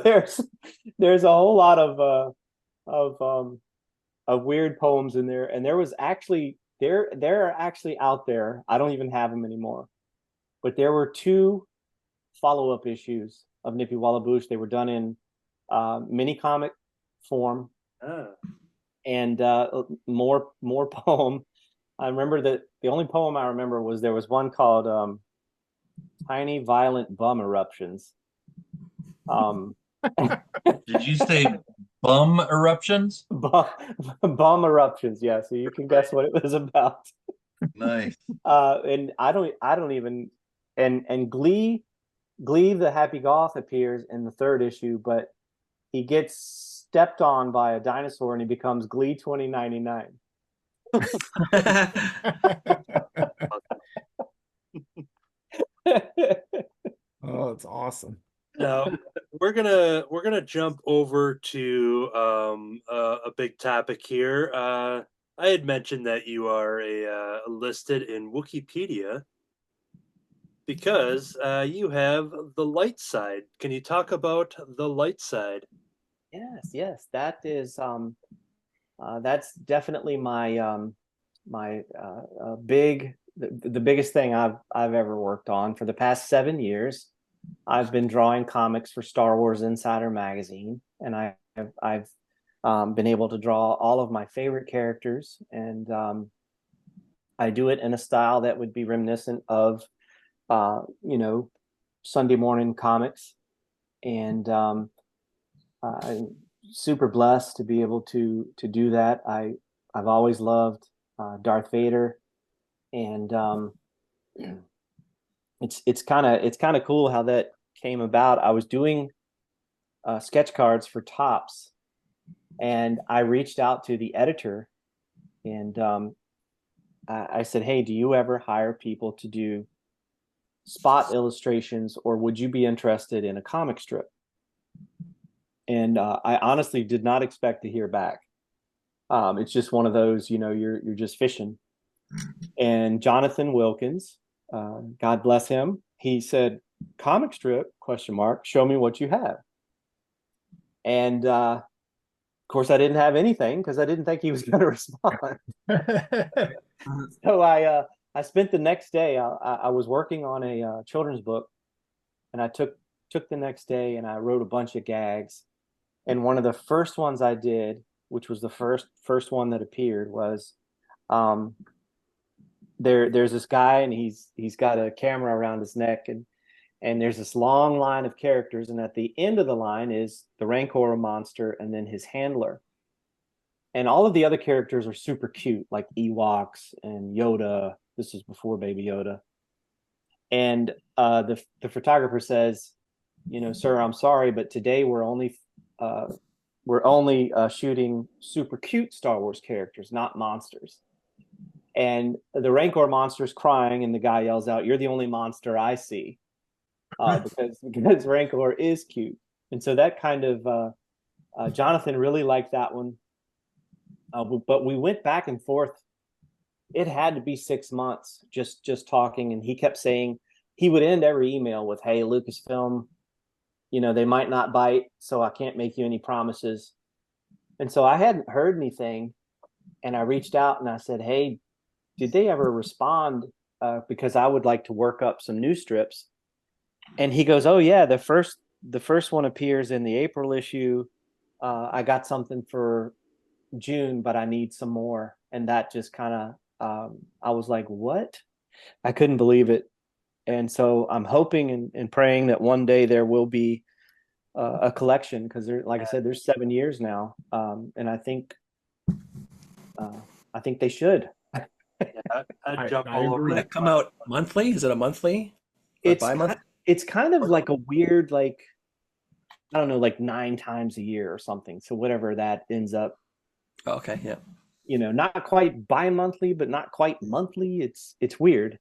there's a whole lot of weird poems in there, and they're actually out there. I don't even have them anymore, but there were 2 follow-up issues of Nippy Wallaboosh. They were done in mini comic form, and more poem. I remember that the only poem I remember was there was one called Tiny Violent Bum Eruptions. Did you say bum eruptions? Bum eruptions, yeah. So you can guess what it was about. Nice. And I don't even and Glee the Happy Goth appears in the 3rd issue, but he gets stepped on by a dinosaur and he becomes Glee 2099. Oh, it's awesome. Now we're gonna jump over to a big topic here. I had mentioned that you are listed in Wikipedia because you have the light side. Can you talk about the light side? Yes, that is that's definitely my the biggest thing I've ever worked on. For the past 7 years, I've been drawing comics for Star Wars Insider magazine, and I've been able to draw all of my favorite characters, and I do it in a style that would be reminiscent of Sunday morning comics, and I'm super blessed to be able to do that. I've always loved Darth Vader, and it's kind of cool how that came about. I was doing sketch cards for Topps, and I reached out to the editor, and I said, "Hey, do you ever hire people to do spot illustrations, or would you be interested in a comic strip?" And I honestly did not expect to hear back. It's just one of those, you're just fishing. And Jonathan Wilkins, God bless him, he said, "Comic strip, ? Show me what you have." And of course, I didn't have anything because I didn't think he was going to respond. So I spent the next day. I was working on a children's book, and I took the next day and I wrote a bunch of gags. And one of the first ones I did, which was the first one that appeared, was there's this guy, and he's got a camera around his neck, and there's this long line of characters, and at the end of the line is the Rancor monster and then his handler. And all of the other characters are super cute, like Ewoks and Yoda. This is before Baby Yoda. And the photographer says, "Sir, I'm sorry, but today we're only we're only shooting super cute Star Wars characters, not monsters. And the Rancor monster's crying, and the guy yells out, "You're the only monster I see," because Rancor is cute. And so that kind of Jonathan really liked that one. But we went back and forth. It had to be 6 months just talking, and he kept saying he would end every email with, "Hey, Lucasfilm, they might not bite, so I can't make you any promises." And so I hadn't heard anything, and I reached out and I said, "Hey, did they ever respond? Because I would like to work up some new strips." And he goes, "Oh yeah, the first one appears in the April issue. I got something for June, but I need some more." And that just kind of, I was like, "What?" I couldn't believe it. And so I'm hoping and praying that one day there will be a collection, because like I said, there's 7 years now, and I think they should. Yeah, I'd jump I all over agree. Will that. that come out monthly? Is it a monthly? It's Bi-month? it's kind of like a weird, like, I don't know, like 9 times a year or something. So whatever that ends up, Oh, okay, yeah. not quite bi-monthly, but not quite monthly. It's weird.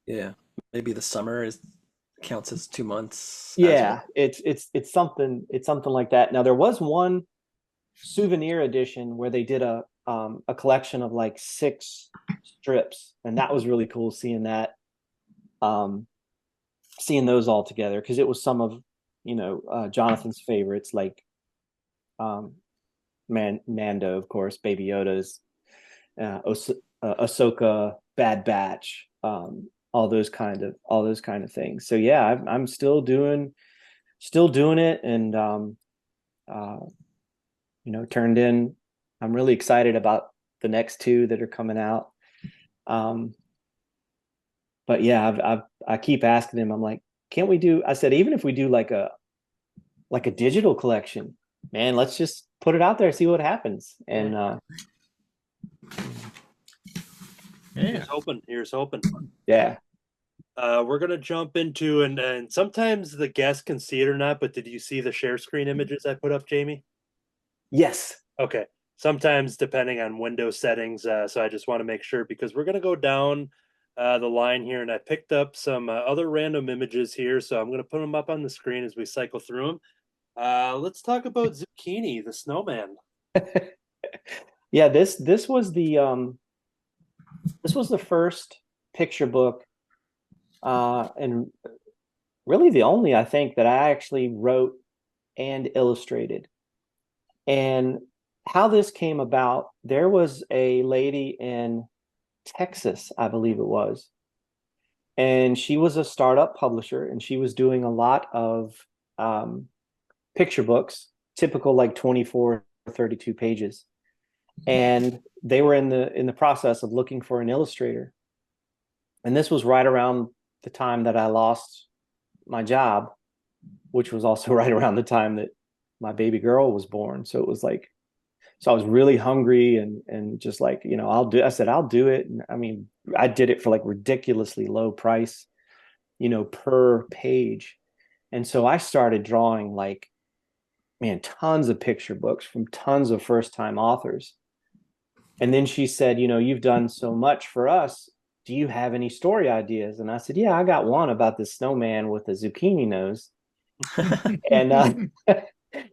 Yeah. Maybe the summer counts as 2 months. Yeah, it's something like that. Now there was one souvenir edition where they did a collection of like 6 strips, and that was really cool seeing that, seeing those all together, because it was some of Jonathan's favorites, like Mando, of course, Baby Yoda's, Ahsoka, Bad Batch, all those kind of things. So yeah, I'm still doing it, and turned in. I'm really excited about the next 2 that are coming out. But yeah, I keep asking him. I'm like, can't we do? I said, even if we do like a digital collection, man, let's just put it out there, see what happens. And Here's hoping. yeah. We're gonna jump into, and sometimes the guests can see it or not, but did you see the share screen images I put up, Jamie? Yes. Okay. Sometimes depending on window settings, so I just want to make sure, because we're gonna go down the line here, and I picked up some other random images here, so I'm gonna put them up on the screen as we cycle through them. Let's talk about Zucchini, the snowman. Yeah, this was the first picture book, and really the only, I think, that I actually wrote and illustrated. And how this came about, there was a lady in Texas, I believe it was, and she was a startup publisher, and she was doing a lot of picture books, typical like 24 or 32 pages. And they were in the process of looking for an illustrator. And this was right around the time that I lost my job, which was also right around the time that my baby girl was born. So it was like, so I was really hungry, and just like, I said, I'll do it. And I mean, I did it for like ridiculously low price, per page. And so I started drawing, like, man, tons of picture books from tons of first time authors. And then she said, "You've done so much for us. Do you have any story ideas?" And I said, "Yeah, I got one about this snowman with a zucchini nose." And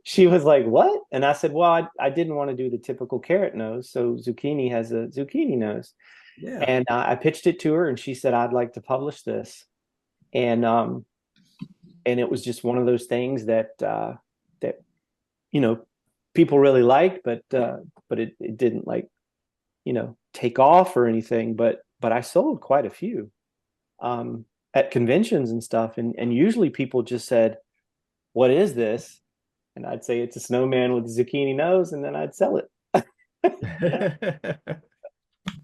she was like, "What?" And I said, "Well, I didn't want to do the typical carrot nose, so zucchini has a zucchini nose." Yeah. And I pitched it to her, and she said, "I'd like to publish this." And it was just one of those things that people really liked, but it didn't, like, take off or anything. But I sold quite a few at conventions and stuff, and usually people just said, "What is this?" And I'd say, "It's a snowman with a zucchini nose," and then I'd sell it.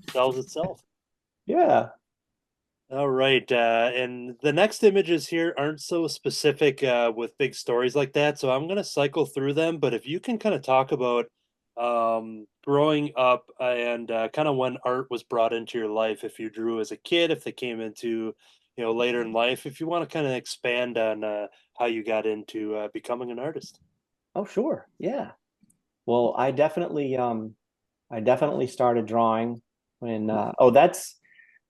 Sells itself. Yeah. All right. And the next images here aren't so specific with big stories like that, so I'm going to cycle through them. But if you can kind of talk about growing up, and kind of when art was brought into your life, if you drew as a kid, if they came into, later in life, if you want to kind of expand on how you got into becoming an artist. Oh, sure. Yeah. Well, I definitely started drawing when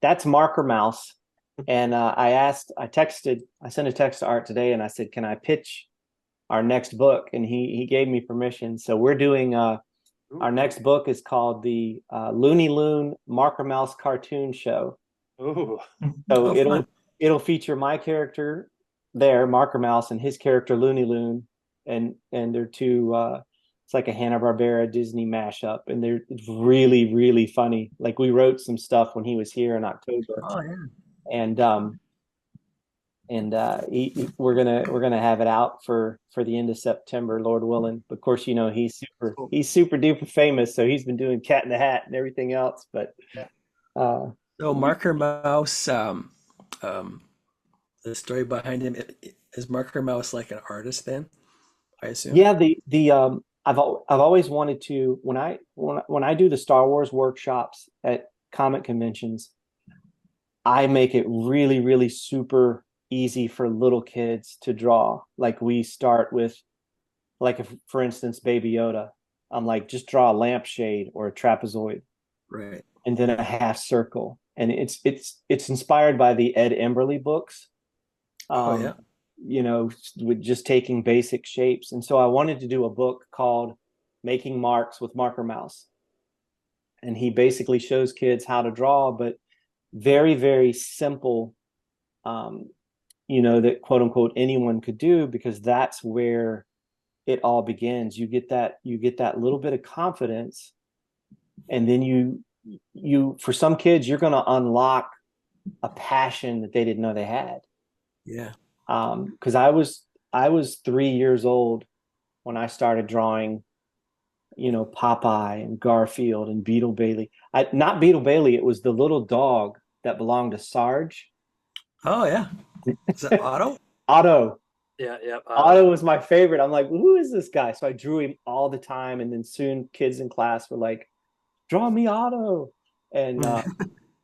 that's Marker Mouse. And I sent a text to Art today and I said, can I pitch our next book? And he gave me permission. So we're doing our next book is called the Looney Loon Marker Mouse Cartoon Show. Ooh. So Oh, it'll feature my character there, Marker Mouse, and his character Looney Loon, and they're two. It's like a Hanna-Barbera Disney mashup, and it's really really funny. Like we wrote some stuff when he was here in October, oh yeah. and we're gonna have it out for the end of September, Lord willing. Of course, you know he's super duper famous, so he's been doing Cat in the Hat and everything else. But So Marker Mouse, the story behind him, is Marker Mouse like an artist then? I assume. yeah, I've always wanted to when I do the Star Wars workshops at comic conventions, I make it really really super easy for little kids to draw. Like we start with, like if for instance Baby Yoda, I'm like, just draw a lampshade or a trapezoid, Right. and then a half circle, and it's inspired by the Ed Emberley books. Oh yeah. You know, with just taking basic shapes. And so I wanted to do a book called Making Marks with Marker Mouse. And he basically shows kids how to draw, but very, very simple, you know, that quote unquote anyone could do, because that's where it all begins. You get that little bit of confidence, and then you for some kids, you're going to unlock a passion that they didn't know they had. Yeah. Because I was 3 years old when I started drawing, you know, Popeye and Garfield and Beetle Bailey. Not Beetle Bailey, it was the little dog that belonged to Sarge. Oh yeah. Is that Otto? Otto. Yeah. Otto was my favorite. I'm like, who is this guy? So I drew him all the time, and then soon kids in class were like, draw me Otto. And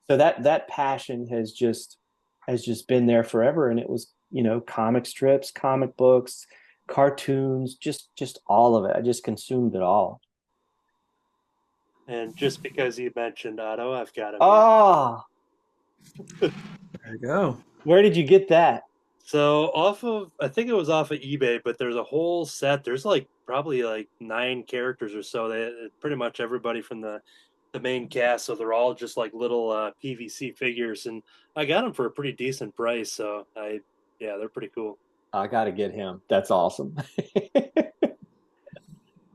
so that passion has just been there forever. And it was, you know, comic strips, comic books, cartoons, just all of it. I just consumed it all. And just because you mentioned Otto, I've got him. Oh, There you go. where did you get that? So I think it was off of eBay, but there's a whole set. There's like probably like 9 characters or so. Pretty much everybody from the main cast. So they're all just like little PVC figures, and I got them for a pretty decent price. So they're pretty cool. I got to get him. That's awesome.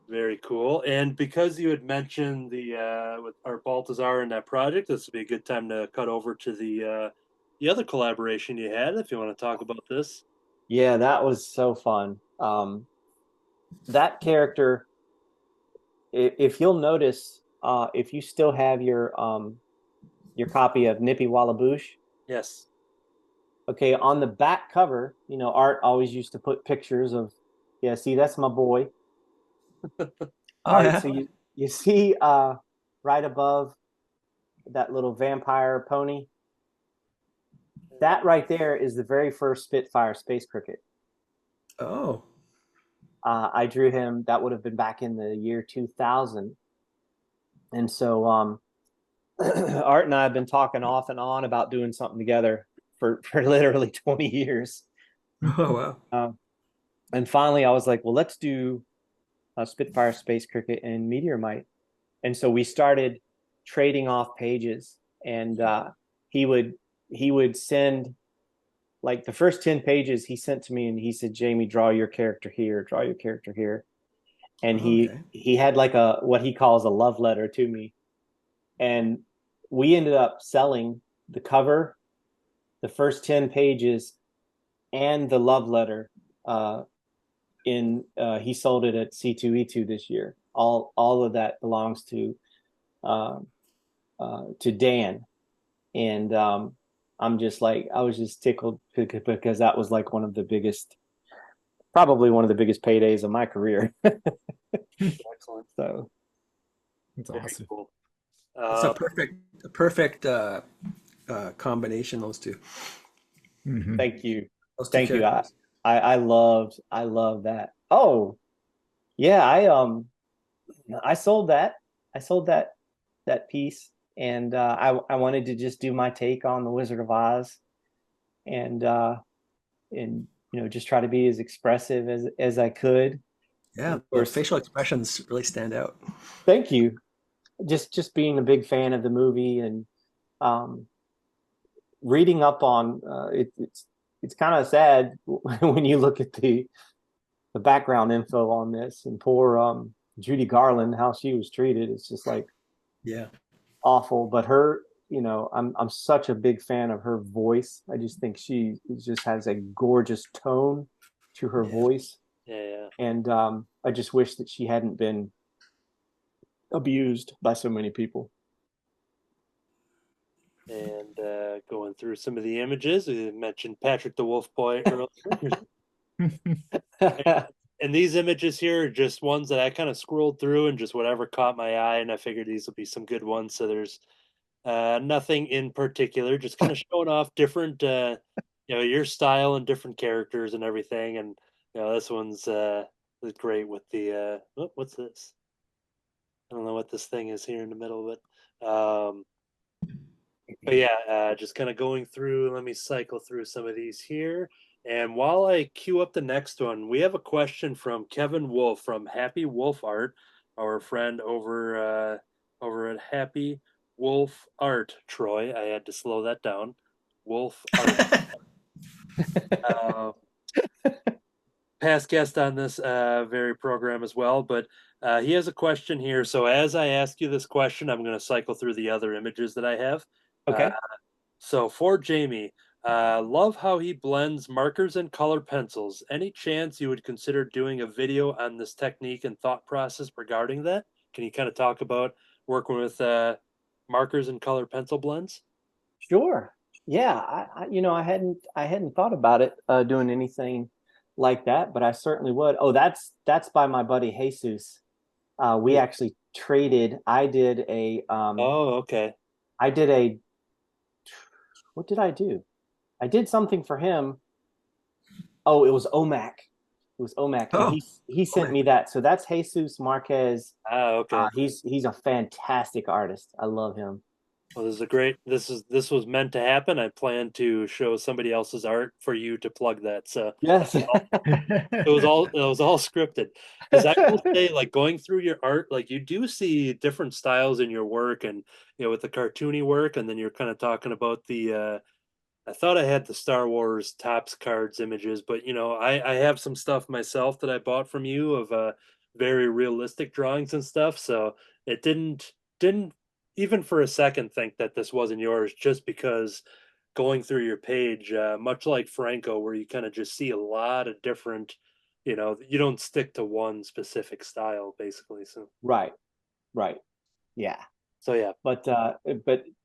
Very cool. And because you had mentioned the with our Baltazar and that project, this would be a good time to cut over to the other collaboration you had, if you want to talk about this. Yeah, that was so fun. That character, if you'll notice, if you still have your copy of Nippy Wallaboosh. Yes. Okay, on the back cover, you know, Art always used to put pictures of, yeah, see, that's my boy. Oh Right, yeah. so you see right above that little vampire pony, that right there is the very first Spitfire Space Cricket. Oh. I drew him. That would have been back in the year 2000. And so Art and I have been talking off and on about doing something together for literally 20 years. Oh wow. And finally I was like, well, let's do Spitfire Space Cricket and Meteorite. And so we started trading off pages, and he would send, like, the first 10 pages he sent to me, and he said, Jamie, draw your character here, draw your character here. And he had like what he calls a love letter to me. And we ended up selling the cover, the first 10 pages, and the love letter. He sold it at C2E2 this year. All of that belongs to Dan. And I'm just like, I was just tickled because that was like probably one of the biggest paydays of my career. Excellent. So That's Very awesome. cool. It's a perfect combination, those two. Mhm. thank you. Those two Thank you. characters. I love that. Oh, yeah, I sold that. I sold that piece, and I wanted to just do my take on the Wizard of Oz, and just try to be as expressive as I could. And Yeah, of those course, facial expressions really stand out. thank you. Just being a big fan of the movie and um, reading up on it's kind of sad when you look at the background info on this and poor Judy Garland, how she was treated. It's just like Yeah. awful. But her, I'm such a big fan of her voice. I just think she just has a gorgeous tone to her Yeah. voice, Yeah. and I just wish that she hadn't been abused by so many people. And going through some of the images, we mentioned Patrick the Wolf Boy earlier. And these images here are just ones that I kind of scrolled through and just whatever caught my eye, and I figured these will be some good ones. So there's nothing in particular, just kind of showing off different, your style and different characters and everything. And this one's great with the what's this? I don't know what this thing is here in the middle, but yeah, just kind of going through. Let me cycle through some of these here. And while I queue up the next one, we have a question from Kevin Wolf from Happy Wolf Art, our friend over at Happy Wolf Art. Troy, I had to slow that down. Wolf Art. Past guest on this very program as well, but he has a question here. So as I ask you this question, I'm going to cycle through the other images that I have. Okay. So for Jamie, love how he blends markers and color pencils. Any chance you would consider doing a video on this technique and thought process regarding that? Can you kind of talk about working with markers and color pencil blends? Sure. Yeah, I hadn't thought about it doing anything like that, but I certainly would. Oh, that's by my buddy Jesus. We actually traded. Oh, okay. I did a what did I do? I did something for him. Oh, it was OMAC. It was OMAC, and Oh, he sent me that. So that's Jesus Marquez. Okay. He's a fantastic artist. I love him. Well, this is a great. This was meant to happen. I plan to show somebody else's art for you to plug that. So Yes. it was all scripted. Because I will say, like going through your art, like you do see different styles in your work, and with the cartoony work, and then you're kind of talking about the. I thought I had the Star Wars Topps cards images, but I have some stuff myself that I bought from you of very realistic drawings and stuff. So it didn't even for a second think that this wasn't yours, just because going through your page, much like Franco, where you kind of just see a lot of different, you don't stick to one specific style, basically. So Right. Right. Yeah. yeah, But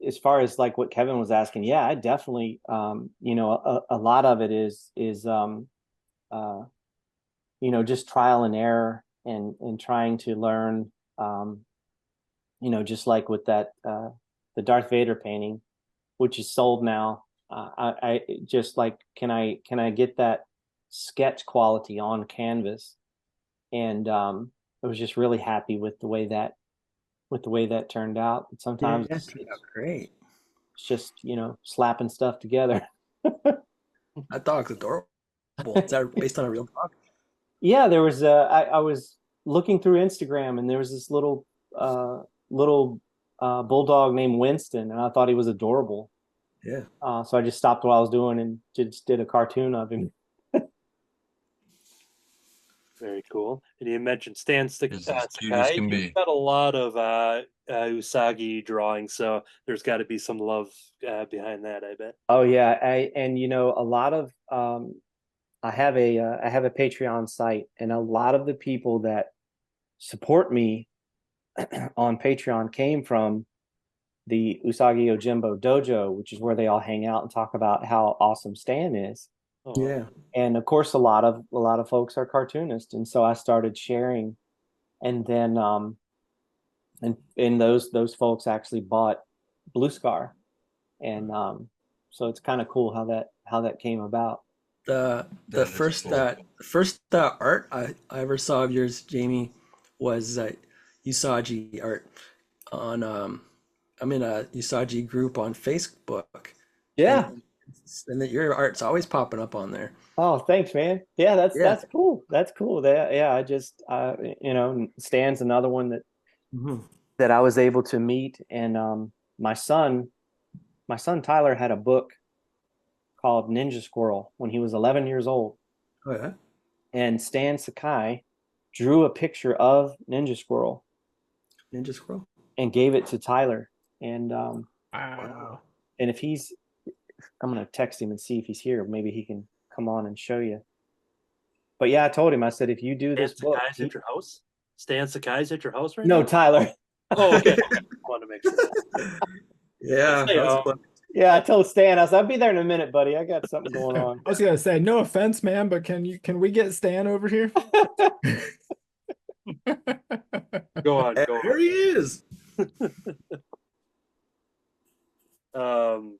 as far as like what Kevin was asking, yeah, I definitely a lot of it is uh just trial and error and trying to learn just like with that the Darth Vader painting, which is sold now. I just like can I get that sketch quality on canvas, and I was just really happy with the way that turned out. But sometimes yeah, turned out great. it's just slapping stuff together. That dog's adorable. Is that based on a real dog? Yeah, there was I was looking through Instagram, and there was this little bulldog named Winston, and I thought he was adorable. Yeah. So I just stopped what I was doing and just did a cartoon of him. very cool. And you mentioned Stan Is as cute as Sakai. can You've be. got a lot of Usagi drawings, so there's got to be some love behind that, I bet. Oh yeah, a lot of I have a Patreon site, and a lot of the people that support me on Patreon came from the Usagi Yojimbo Dojo, which is where they all hang out and talk about how awesome Stan is. Oh, Yeah. And of course, a lot of folks are cartoonists, and so I started sharing, and then and those folks actually bought Blue Scar, and so it's kind of cool how that came about. The That is first cool. art I ever saw of yours, Jamie, was Usagi art on I'm in a Usagi group on Facebook. Yeah. And that your art's always popping up on there. Oh, thanks, man. Yeah, Yeah. that's cool. That's cool. That yeah, I just Stan's another one that I was able to meet, and my son Tyler had a book called Ninja Squirrel when he was 11 years old, Oh yeah. and Stan Sakai drew a picture of Ninja Squirrel Ninja Squirrel. and gave it to Tyler, and Wow. and if he's, I'm gonna text him and see if he's here. Maybe he can come on and show you. But yeah, I told him, I said, if you do Stan this book, Sakai's at your house? Stan Sakai's at your house right no, now? Tyler. Oh, okay. I wanted to make sure. Yeah. Hey, that's fun. Yeah, I told Stan, I said, I'll be there in a minute, buddy. I got something going on. I was gonna say, no offense, man, but can we get Stan over here? Go on, go There he is. on.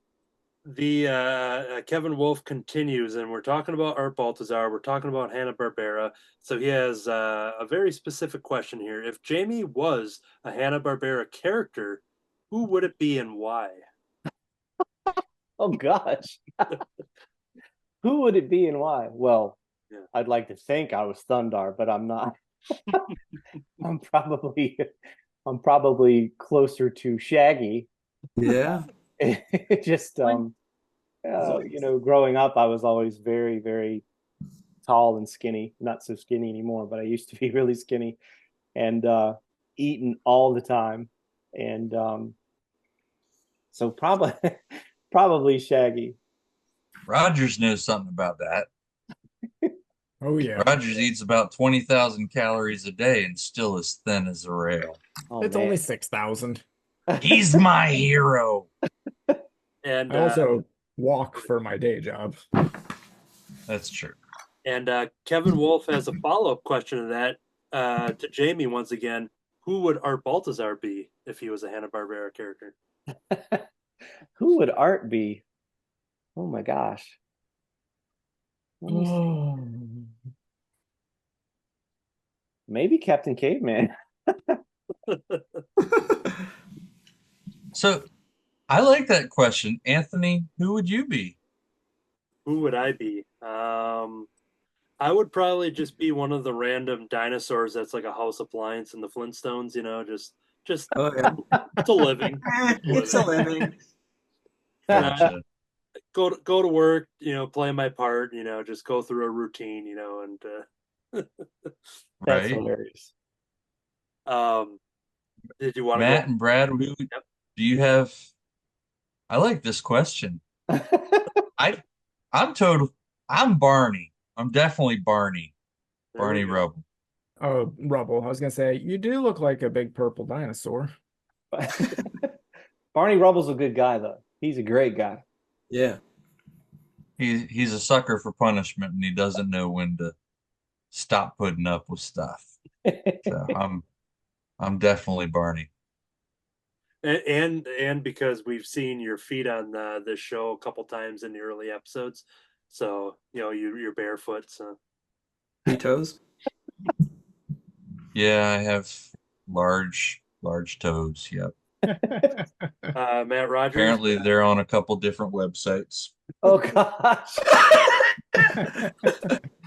The Kevin Wolf continues, and we're talking about Art Baltazar. We're talking about Hanna-Barbera. So he has a very specific question here. If Jamie was a Hanna-Barbera character, who would it be and why? Oh gosh. Who would it be and why? Well, Yeah. I'd like to think I was Thundar, but I'm not. I'm probably closer to Shaggy. Yeah. Just growing up, I was always very, very tall and skinny. Not so skinny anymore, but I used to be really skinny and eating all the time. And so probably Shaggy. Rodgers knows something about that. Oh yeah. Rodgers eats about 20,000 calories a day and still as thin as a rail. Oh, It's man. only 6,000. He's my hero. And I also walk for my day job. That's true. and Kevin Wolf has a follow-up question to that to Jamie once again. Who would Art Baltazar be if he was a Hanna-Barbera character? Who would Art be? Oh my gosh. Let me see. Maybe Captain Caveman. So I like that question. Anthony, who would you be? Who would I be? I would probably just be one of the random dinosaurs that's like a house appliance in the Flintstones, just Oh yeah. it's a living. It's a living. Gotcha. Go to work, play my part, just go through a routine, and That's Right. hilarious. did you want to Matt go? and Brad, do you have? I like this question. I'm Barney. I'm definitely Barney. There we Barney go. Rubble. Oh, Rubble. I was gonna say, you do look like a big purple dinosaur. Barney Rubble's a good guy, though. He's a great guy. Yeah. He's a sucker for punishment, and he doesn't know when to stop putting up with stuff. So I'm definitely Barney. And because we've seen your feet on this show a couple times in the early episodes, so you're barefoot. So Three toes. Yeah, I have large toes. Yep. Matt Rodgers. Apparently, they're on a couple different websites. Oh gosh.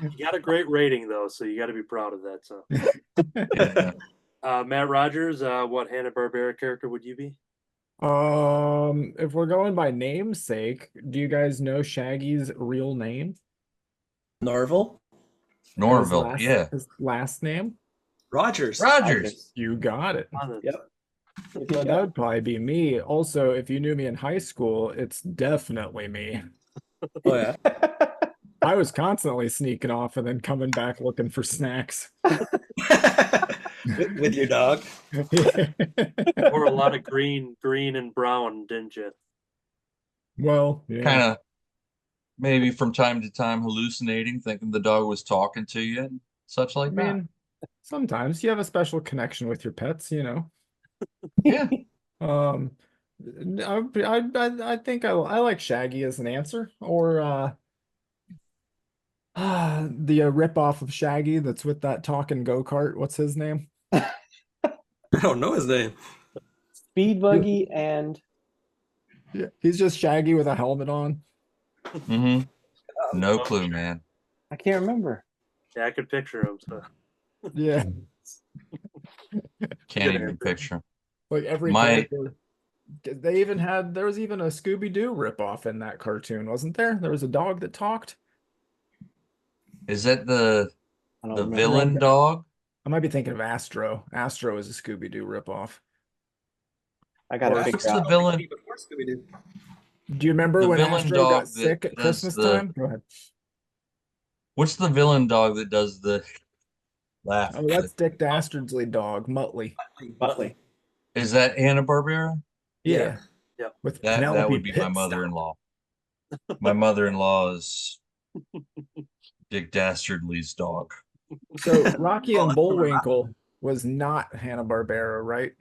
You got a great rating though, so you got to be proud of that. So Yeah. Matt Rodgers, what Hanna-Barbera character would you be? If we're going by namesake, do you guys know Shaggy's real name? Norval. Norville. Yeah. His last name? Rogers. Rodgers. You got it. Yep. So that would probably be me. Also, if you knew me in high school, it's definitely me. Oh yeah. I was constantly sneaking off and then coming back looking for snacks. With your dog. Or a lot of green and brown, didn't you? Well, yeah. Kind of maybe from time to time hallucinating, thinking the dog was talking to you and such I like that. mean, sometimes you have a special connection with your pets, Yeah. I think I like Shaggy as an answer, or the rip off of Shaggy that's with that talking go-kart. What's his name? I don't know his name. Speed Buggy and Yeah, he's just Shaggy with a helmet on. Mm-hmm. No clue, man. I can't remember. Yeah, I could picture him. So Yeah, Can't Good even answer. picture. like every My character. They even had there was even a Scooby-Doo ripoff in that cartoon, wasn't there? There was a dog that talked. is that the I don't the remember. villain dog? I might be thinking of Astro. Astro is a Scooby-Doo ripoff. I gotta Or- figure What's the out. villain? Before Scooby-Doo. Do you remember The when villain Astro got dog that sick at does Christmas the time? Go ahead. What's the villain dog that does the laugh? Oh, that's Dick Dastardly dog, Muttley. Butley. Is that Hanna-Barbera? Yeah, Yep. with That Penelope would be my Pitstop. mother-in-law. My mother-in-law is Dick Dastardly's dog. So Rocky and Bullwinkle was not Hanna-Barbera, right?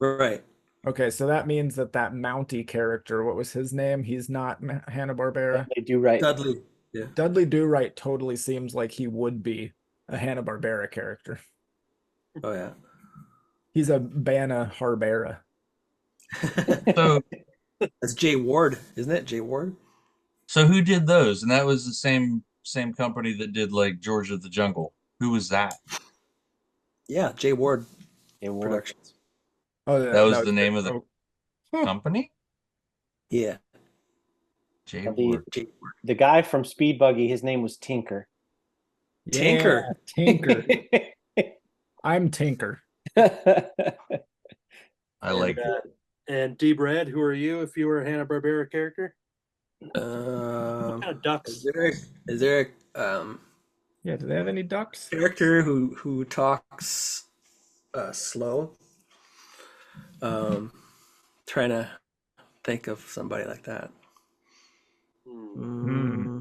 Right. Okay, so that means that Mountie character, what was his name? He's not Hanna-Barbera. They do right. Dudley. Yeah. Dudley Do-Right totally seems like he would be a Hanna-Barbera character. Oh yeah. He's a Bana-Harbera. So That's Jay Ward, isn't it? Jay Ward. so who did those? And that was the same company that did like George of the Jungle. Who was that? Yeah, Jay Ward They were. Productions. Oh, That was the name of the oh, company? Yeah. Jay The- Ward. Jay Ward. The guy from Speed Buggy, his name was Tinker. Tinker. yeah, Tinker. I'm Tinker. I like and, it. and D. Brad, who are you if you were a Hanna-Barbera character? What kind of ducks? Is there a Yeah, do they have any ducks? character who talks slow? Trying to think of somebody like that. Hmm.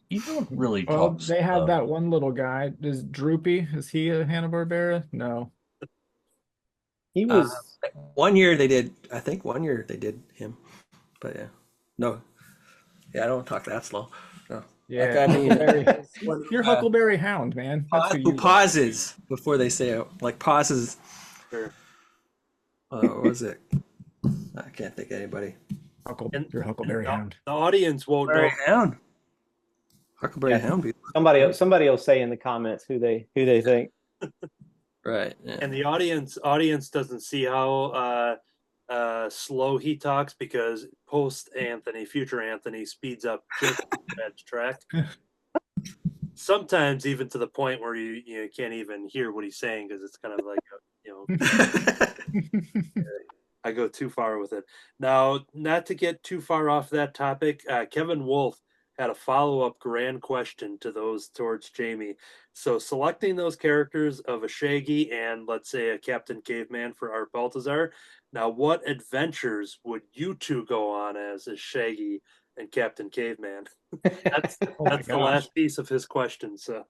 You don't really Well, talk they have slow. that one little guy. Is Droopy? Is he a Hanna-Barbera? No. He was. One year they did. I think one year they did him, but yeah, no, yeah, I don't talk that slow. No, Yeah, Like, I mean, Huckleberry. You're Huckleberry Hound, man. That's who who you are. pauses before they say it, like pauses. Sure. What was it? I can't think of anybody. You're Huckleberry Hound. The audience won't know. Huckleberry Hound. Huckleberry Yeah. Hound. Somebody will say in the comments who they think. Right. Yeah. And the audience doesn't see how slow he talks because future Anthony speeds up just that track. Sometimes even to the point where you can't even hear what he's saying because it's kind of like I go too far with it. Now, not to get too far off that topic, Kevin Wolf had a follow-up grand question to those towards Jamie. So selecting those characters of a Shaggy and let's say a Captain Caveman for Art Baltazar. Now, what adventures would you two go on as Shaggy and Captain Caveman? That's my the gosh. last piece of his question. So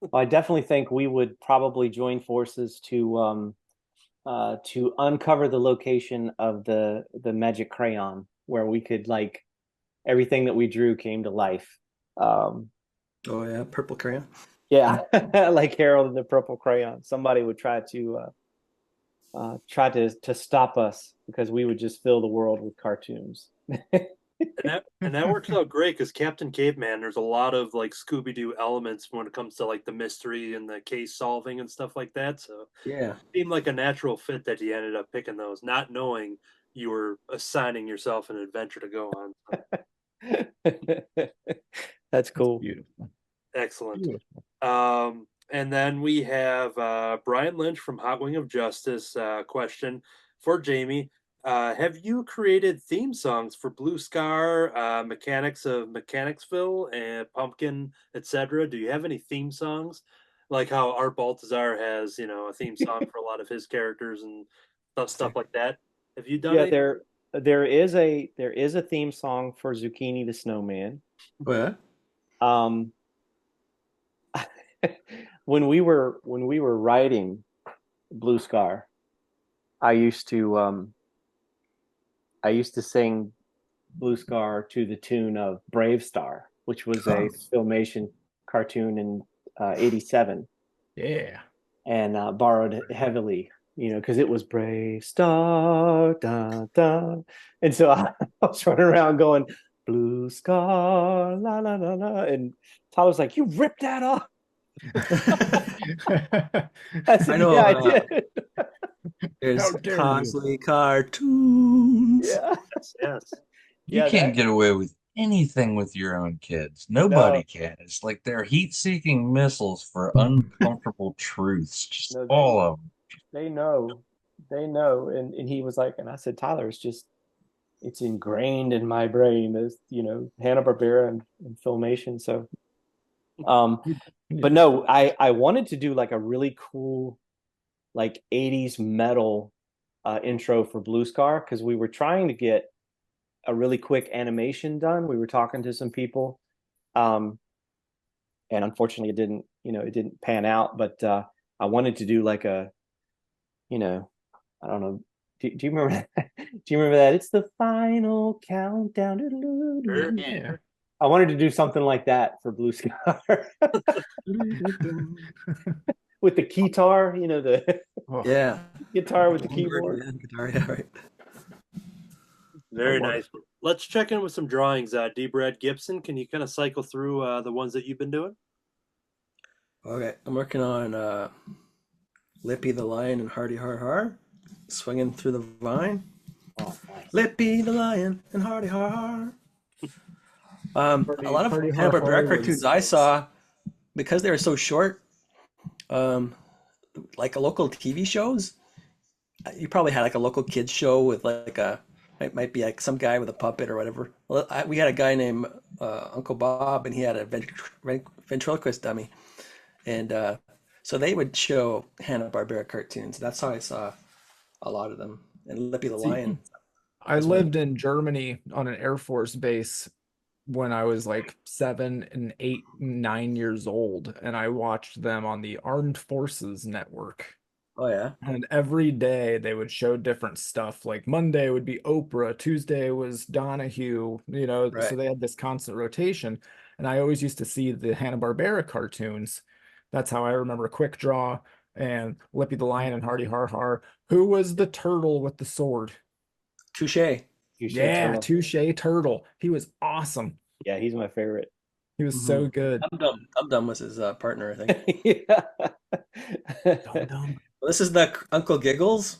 Well, I definitely think we would probably join forces to uncover the location of the magic crayon where we could like everything that we drew came to life. Oh yeah, purple crayon. Yeah, like Harold and the Purple Crayon. Somebody would try to stop us because we would just fill the world with cartoons. and that works out great because Captain Caveman, there's a lot of like Scooby-Doo elements when it comes to like the mystery and the case solving and stuff like that. So Yeah. it seemed like a natural fit that you ended up picking those, not knowing you were assigning yourself an adventure to go on. That's cool. Beautiful. Excellent. Beautiful. And then we have Brian Lynch from Hot Wing of Justice. Question for Jamie. Have you created theme songs for Blue Scar, Mechanics of Mechanicsville, and Pumpkin, etc.? Do you have any theme songs? Like how Art Baltazar has, a theme song for a lot of his characters and stuff like that. Have you done Yeah, any? there is a theme song for Zucchini the Snowman. Oh, yeah. When we were writing Blue Scar, I used to sing Blue Scar to the tune of Brave Star, which was a Filmation cartoon in '87, Yeah. and borrowed heavily because it was Brave Star, da, da. And so I was running around going, Blue Scar, la, la, la, la. And Tyler's like, you ripped that off. I said, I know, yeah, I did. There's How dare you. Cosley Cartoons. Yeah. Yes. You Yeah, can't that- get away with anything with your own kids. Nobody can. It's like they're heat-seeking missiles for uncomfortable truths. Just No, all of them. they know. They know. And he was like, and I said, Tyler, it's ingrained in my brain as, Hanna-Barbera and Filmation. So, but no, I wanted to do like a really cool, like 80s metal intro for Blue Scar because we were trying to get a really quick animation done. We were talking to some people, and unfortunately, it didn't pan out. But I wanted to do like a, I don't know. Do you remember that? Do you remember that? It's the final countdown. Yeah. I wanted to do something like that for Blue Scar with the guitar, the Yeah. guitar with the keyboard. Guitar, yeah, right. Very I love nice. Let's check in with some drawings. D. Brad Gibson, can you kind of cycle through the ones that you've been doing? Okay, I'm working on Lippy the Lion and Hardy Har Har, swinging through the vine. Oh, nice. Lippy the Lion and Hardy Har Har. A lot of Hardy Har Hanna-Barbera Har cartoons was- I saw, because they were so short, like a local TV shows. You probably had like a local kids show with like it might be like some guy with a puppet or whatever. Well, we had a guy named Uncle Bob, and he had a ventriloquist dummy, and so they would show Hanna-Barbera cartoons. That's how I saw a lot of them. And Lippy the Lion. I lived in Germany on an Air Force base when I was like 7 and 8 and 9 years old, and I watched them on the Armed Forces Network. Oh yeah. And every day they would show different stuff. Like Monday would be Oprah, Tuesday was Donahue, Right. so they had this constant rotation. And I always used to see the Hanna-Barbera cartoons. That's how I remember Quick Draw and Lippy the Lion and Hardy Har Har. Who was the turtle with the sword? Touche. Yeah, Turtle. Touche Turtle. He was awesome. Yeah, he's my favorite. He was so good. Dum Dum was his partner, I think. Yeah. Dum-dum. Well, this is the Uncle Giggles.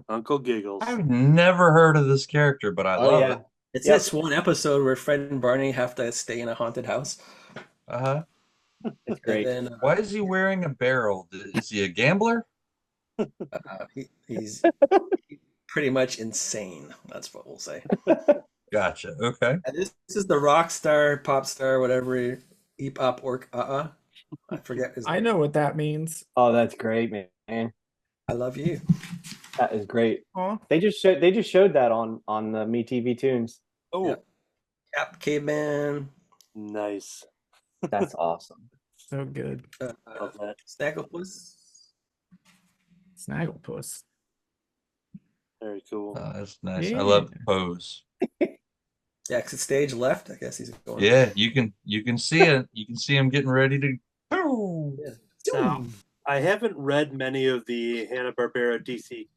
Uncle Giggles. I've never heard of this character, but I Oh love yeah. it. It's Yep. this one episode where Fred and Barney have to stay in a haunted house. Uh-huh. It's great. And then Why is he wearing a barrel? Is he a gambler? he's pretty much insane. That's what we'll say. Gotcha. Okay. And this is the rock star, pop star, whatever, Epop Orc. I forget his I know what that means. Oh, that's great, man. I love you. That is great. Aw. They just showed that on the Me TV Toons. Oh, Yeah. Cap Caveman, nice. That's awesome. So good. Love that. Snagglepuss. Snagglepuss. Very cool. That's nice. Yeah. I love the pose. Yeah, exit stage left. I guess he's going. Yeah, you can see it. You can see him getting ready to. Now, I haven't read many of the Hanna-Barbera DC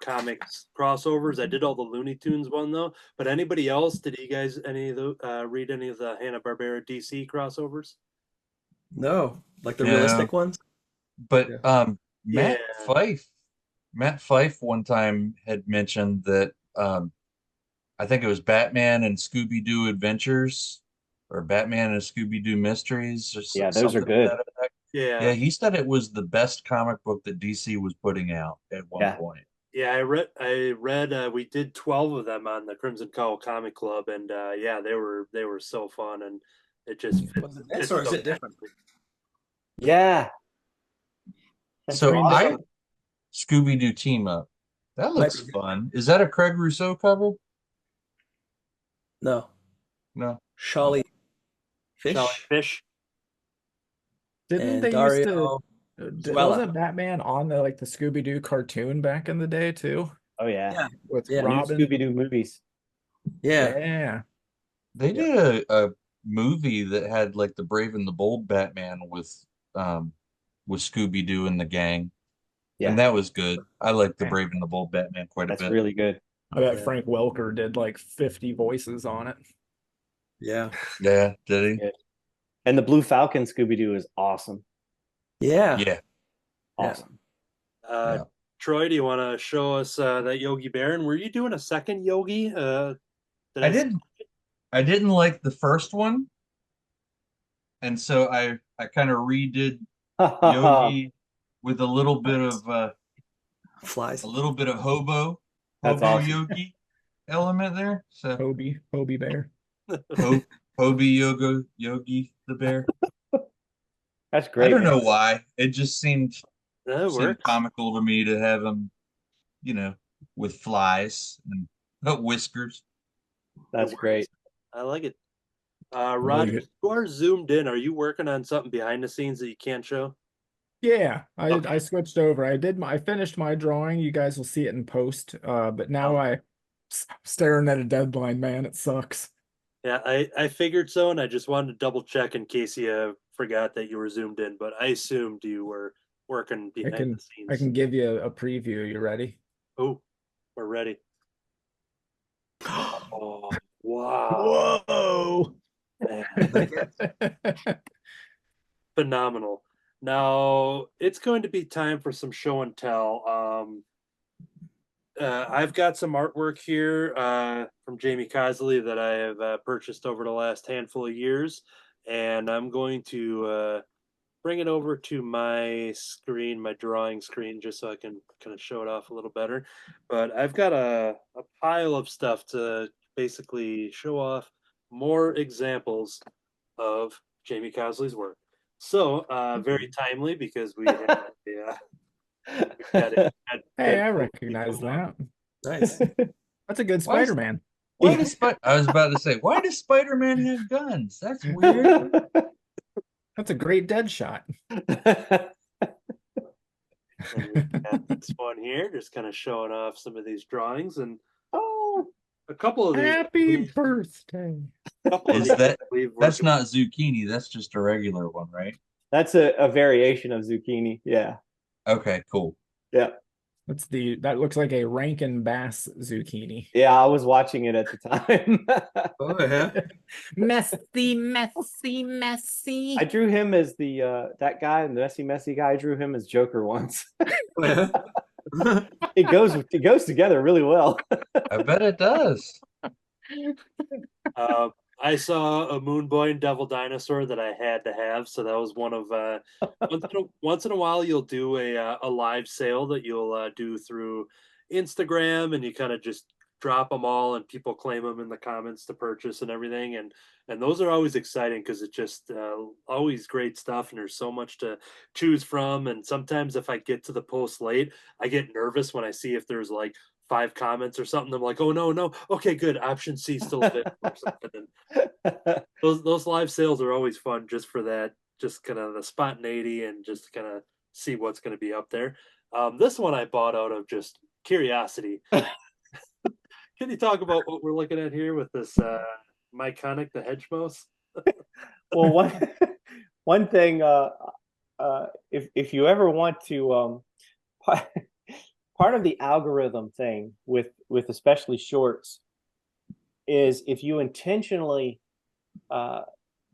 comics crossovers. I did all the Looney Tunes one though. But anybody else? Did you guys read any of the Hanna-Barbera DC crossovers? No, like the Yeah. realistic ones. But Yeah. Matt Yeah. Fife one time had mentioned that I think it was Batman and Scooby-Doo Adventures or Batman and Scooby-Doo Mysteries or Yeah, those are something to good. that effect. Yeah. Yeah, he said it was the best comic book that DC was putting out at one Yeah. point. Yeah, I read we did 12 of them on the Crimson Cowl Comic Club, and yeah, they were so fun, and it just Was it this or is it different? Yeah. That's So awesome. Scooby-Doo Team Up. That looks Might be- fun. Is that a Craig Rousseau cover? No, No. Sholly Fish Shall I fish? Didn't and they Dario. used to Zoella. wasn't Batman on the Scooby-Doo cartoon back in the day too? Oh yeah. Yeah. With Yeah. New Robin? Scooby Doo movies. Yeah, Yeah. They did a movie that had like the Brave and the Bold Batman with Scooby-Doo and the gang. Yeah. And that was good. I like the Brave and the Bold Batman quite a That's bit. really good. I bet Yeah. Frank Welker did like 50 voices on it. Yeah. Yeah, did he? Good. And the Blue Falcon Scooby-Doo is awesome. Yeah. Yeah. Awesome. Yeah. Troy, do you want to show us that Yogi Bear? And were you doing a second Yogi? I didn't like the first one, and so I kind of redid Yogi with a little bit of Flies. hobo That's awesome. Yogi element there. So Hobie Bear. Hobie Yogi the bear. That's great. I don't know man. why. It just seemed That works. comical to me to have him, with flies and whiskers. That's great. I like it. Really Roger, good. you are zoomed in. Are you working on something behind the scenes that you can't show? Yeah, I Okay. switched over. I finished my drawing. You guys will see it in post. But now Oh. I'm staring at a deadline, man. It sucks. Yeah, I figured so, and I just wanted to double check in case you forgot that you were zoomed in, but I assumed you were working I behind can the scenes. I can give you a preview. You ready? Oh, we're ready. Oh, wow. Whoa! Man, phenomenal. Now it's going to be time for some show and tell. I've got some artwork here from Jamie Cosley that I have purchased over the last handful of years, and I'm going to bring it over to my screen, my drawing screen, just so I can kind of show it off a little better. But I've got a pile of stuff to basically show off more examples of Jamie Cosley's work. So very timely because we had Hey, I recognize that. Nice. That's a good Why is- Spider-Man. I was about to say, why does Spider-Man have guns? That's weird. That's a great dead shot. And we've got this one here, just kind of showing off some of these drawings, and a couple of these. Happy birthday. Is that's not zucchini, that's just a regular one, right? That's a variation of zucchini. Yeah. Okay, cool. Yeah. That looks like a Rankin Bass zucchini. Yeah, I was watching it at the time. Oh yeah. Messy, messy, messy. I drew him as the that guy, the messy guy. I drew him as Joker once. Oh, yeah. It goes together really well. I bet it does. I saw a Moon Boy and Devil Dinosaur that I had to have, so that was one of once in a while you'll do a live sale that you'll do through Instagram, and you kind of just drop them all, and people claim them in the comments to purchase and everything, and those are always exciting because it's just always great stuff, and there's so much to choose from. And sometimes if I get to the post late, I get nervous when I see if there's like 5 comments or something. I'm like, oh no, okay, good. Option C still fit or something. And those live sales are always fun just for that, just kind of the spontaneity and just kind of see what's going to be up there. This one I bought out of just curiosity. Can you talk about what we're looking at here with this Myconic the hedge mouse? Well, one thing, if you ever want to, part of the algorithm thing with especially shorts is if you intentionally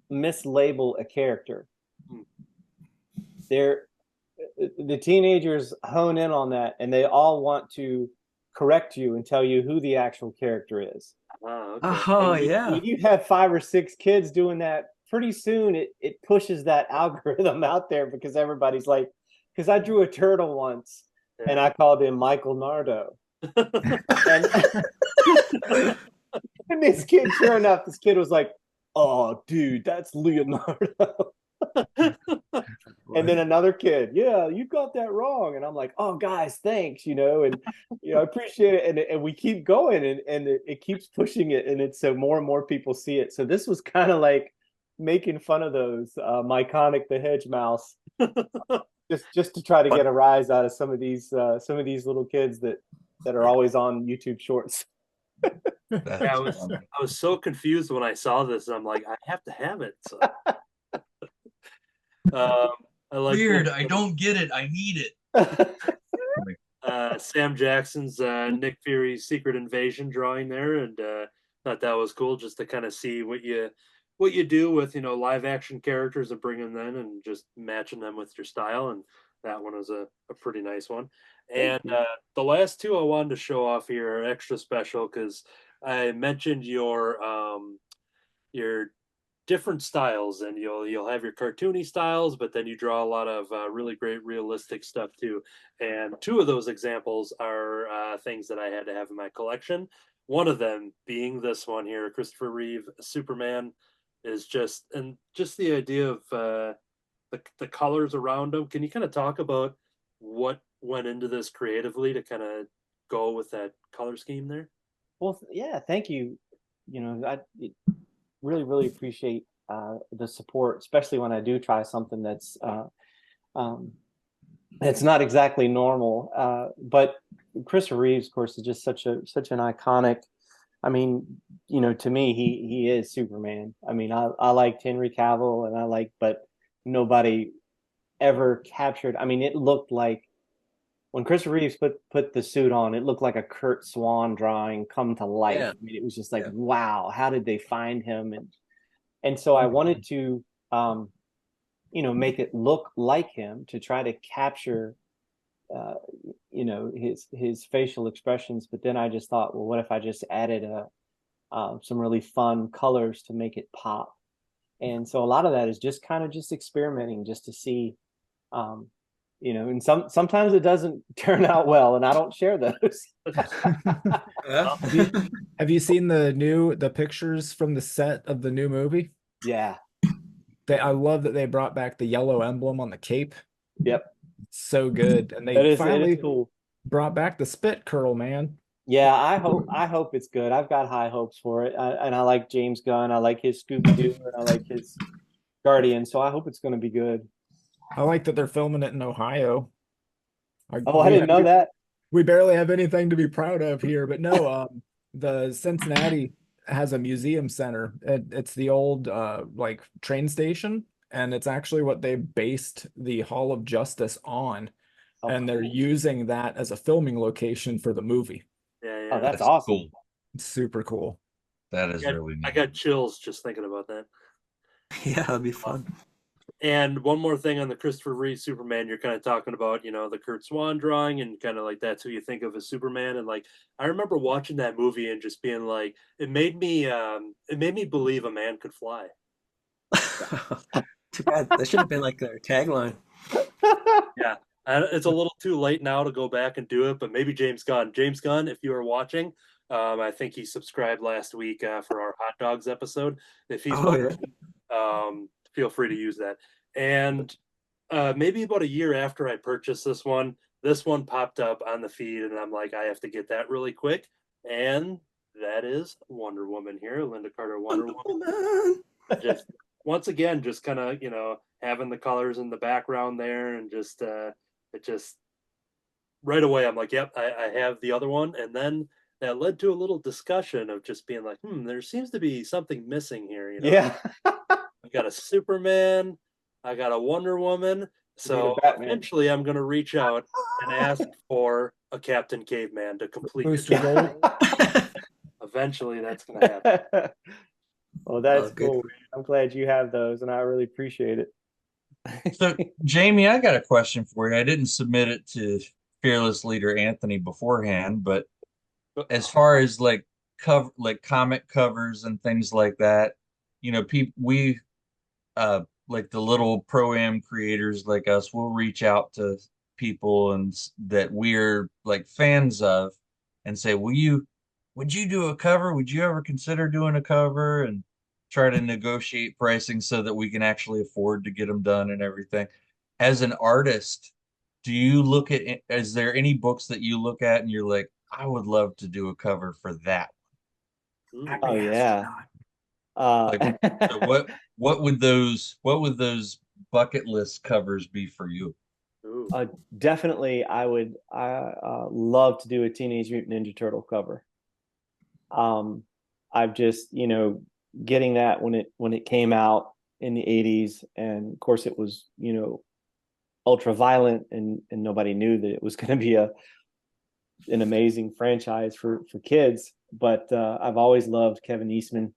mislabel a character, the teenagers hone in on that, and they all want to correct you and tell you who the actual character is. Okay. Oh yeah. When you have 5 or 6 kids doing that, pretty soon it pushes that algorithm out there, because everybody's like, because I drew a turtle once and I called him Michael Nardo. and this kid, sure enough, this kid was like, oh dude, that's Leonardo. And then another kid, yeah, you got that wrong. And I'm like, oh guys, thanks, and I appreciate it. And we keep going, and it keeps pushing it, and it's so more and more people see it. So this was kind of like making fun of those Myconic the hedge mouse, just to try to get a rise out of some of these little kids that are always on YouTube Shorts. I was so confused when I saw this. I'm like, I have to have it. So. I like Weird. I don't get it. I need it. Sam Jackson's Nick Fury's Secret Invasion drawing there, and thought that was cool just to kind of see what you do with live action characters and bringing them in and just matching them with your style. And that one was a pretty nice one. And the last two I wanted to show off here are extra special because I mentioned your different styles, and you'll have your cartoony styles, but then you draw a lot of really great realistic stuff too. And two of those examples are things that I had to have in my collection. One of them being this one here, Christopher Reeve Superman, is just the idea of the colors around them. Can you kind of talk about what went into this creatively to kind of go with that color scheme there? Well, yeah, thank you. I really appreciate the support, especially when I do try something that's not exactly normal. But Christopher Reeves, of course, is just such an iconic. I mean, to me, he is Superman. I mean, I liked Henry Cavill, but nobody ever captured. I mean, it looked like when Christopher Reeves put the suit on, it looked like a Kurt Swan drawing come to life. Yeah. I mean, it was just like, wow, how did they find him? And so I wanted to, make it look like him, to try to capture, his facial expressions. But then I just thought, well, what if I just added some really fun colors to make it pop? And so a lot of that is just kind of just experimenting, just to see, and sometimes it doesn't turn out well, and I don't share those. Have you seen the pictures from the set of the new movie? Yeah. I love that they brought back the yellow emblem on the cape. Yep. So good. And they finally cool. brought back the spit curl, man. Yeah, I hope it's good. I've got high hopes for it. And I like James Gunn. I like his Scooby-Doo, and I like his Guardian. So I hope it's going to be good. I like that they're filming it in Ohio. I didn't know that. We barely have anything to be proud of here, but no, the Cincinnati has a museum center. It's the old train station, and it's actually what they based the Hall of Justice on. Oh, and they're using that as a filming location for the movie. Yeah. Oh, that's awesome. Cool. It's super cool. That is really neat. I got chills just thinking about that. Yeah, that'd be fun. And one more thing on the Christopher Reeve Superman, you're kind of talking about, the Kurt Swan drawing, and kind of like that's who you think of as Superman. And like, I remember watching that movie and just being like, it made me believe a man could fly. Too bad. That should have been like their tagline. Yeah. It's a little too late now to go back and do it, but maybe James Gunn, if you are watching, I think he subscribed last week for our hot dogs episode. If he's watching, feel free to use that. And maybe about a year after I purchased this one popped up on the feed, and I'm like, I have to get that really quick. And that is Wonder Woman here, Linda Carter Wonder Woman. Just once again, just kind of having the colors in the background there, and just it just right away I'm like, yep, I have the other one. And then that led to a little discussion of just being like, there seems to be something missing here. Yeah. I got a Superman, I got a Wonder Woman. So eventually I'm going to reach out and ask for a Captain Caveman to complete Booster Gold. Eventually that's going to happen. Well, that's cool. I'm glad you have those, and I really appreciate it. So, Jamie, I got a question for you. I didn't submit it to Fearless Leader Anthony beforehand, but as far as like comic covers and things like that, we like the little pro-am creators like us will reach out to people and that we're like fans of and say, would you do a cover? Would you ever consider doing a cover? And try to negotiate pricing so that we can actually afford to get them done and everything. As an artist, is there any books that you look at and you're like, I would love to do a cover for that one? Oh yeah. What would those bucket list covers be for you? Definitely, I would love to do a Teenage Mutant Ninja Turtle cover. I've just getting that when it came out in the 80s, and of course it was ultra violent, and nobody knew that it was going to be a an amazing franchise for kids. But I've always loved Kevin Eastman,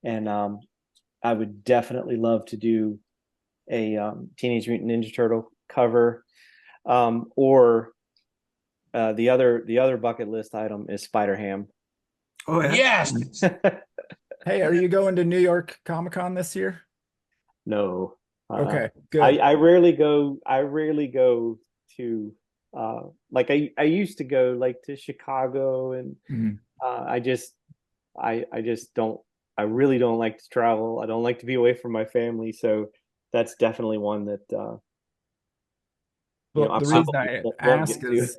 and I would definitely love to do a Teenage Mutant Ninja Turtle cover, or the other bucket list item is Spider-Ham. Oh yeah. Yes. Hey, are you going to New York Comic Con this year? No. Okay, good. I rarely go. I rarely go to like I used to go like to Chicago, and Mhm. I just don't. I really don't like to travel. I don't like to be away from my family. So that's definitely one that Well, I the reason probably I won't ask get to. is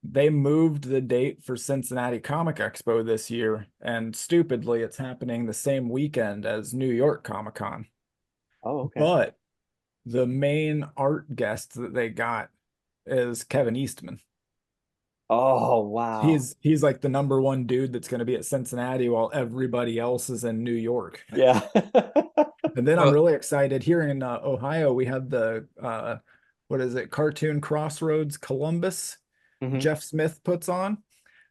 they moved the date for Cincinnati Comic Expo this year, and stupidly, it's happening the same weekend as New York Comic Con. Oh, okay. But the main art guest that they got is Kevin Eastman. Oh, wow. He's like the number one dude that's going to be at Cincinnati while everybody else is in New York. Yeah. And then I'm really excited here in Ohio. We have the what is it? Cartoon Crossroads Columbus. Mhm. Jeff Smith puts on,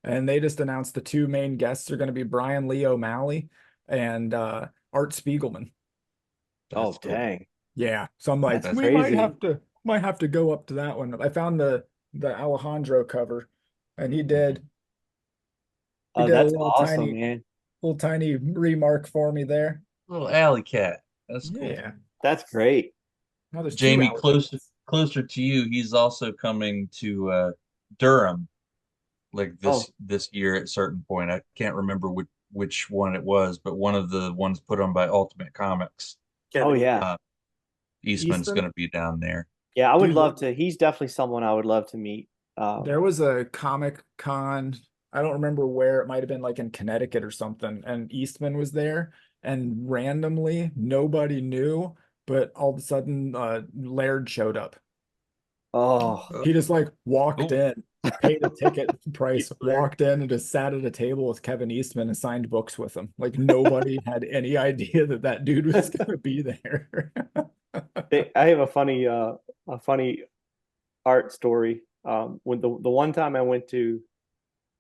and they just announced the two main guests are going to be Brian Lee O'Malley and Art Spiegelman. Oh, That's cool. dang. Yeah, so I'm like, That's we might crazy. have to go up to that one. I found the Alejandro cover, and he did Oh, a that's awesome, man. little tiny remark for me there. Little alley cat. That's cool. Yeah. That's great. Now there's two Jamie, Alex. closer to you, he's also coming to Durham like Oh, this year at a certain point. I can't remember which one it was, but one of the ones put on by Ultimate Comics. oh Kevin, yeah. Uh, Eastman's Eastman? going to be down there. Yeah, I would Dude, love to. He's definitely someone I would love to meet. there was a Comic Con, I don't remember where, it might have been like in Connecticut or something, and Eastman was there, and randomly nobody knew, but all of a sudden Laird showed up. Oh, He just like walked Oh. in, paid a ticket price, Laird. walked in and just sat at a table with Kevin Eastman and signed books with him. Like nobody had any idea that that dude was going to be there. I have a funny art story. When the one time I went to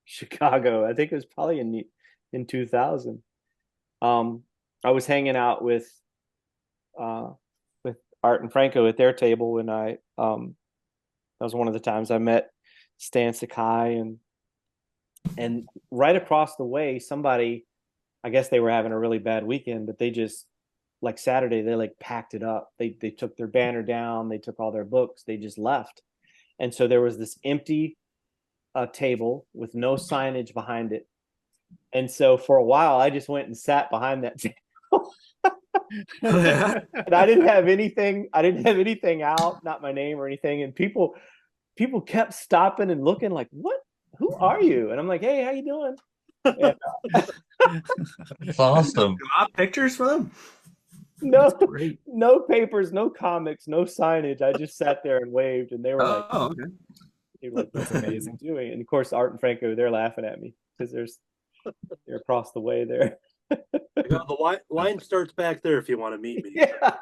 Chicago, I think it was probably in 2000. I was hanging out with Art and Franco at their table, and that was one of the times I met Stan Sakai, and right across the way, somebody, I guess they were having a really bad weekend, but they just, like Saturday, they like packed it up. They took their banner down, they took all their books, they just left. And so there was this empty table with no signage behind it. And so for a while, I just went and sat behind that table. And I didn't have anything. I didn't have anything out, not my name or anything. And people kept stopping and looking like, "What? Who are you?" And I'm like, "Hey, how you doing?" And, That's awesome. Got pictures for them? no papers, no comics, no signage. I just sat there and waved, and they were like, Oh, okay. "That's amazing." Doing, and of course, Art and Franco, they're laughing at me because they're across the way there. the line starts back there if you want to meet me. Yeah.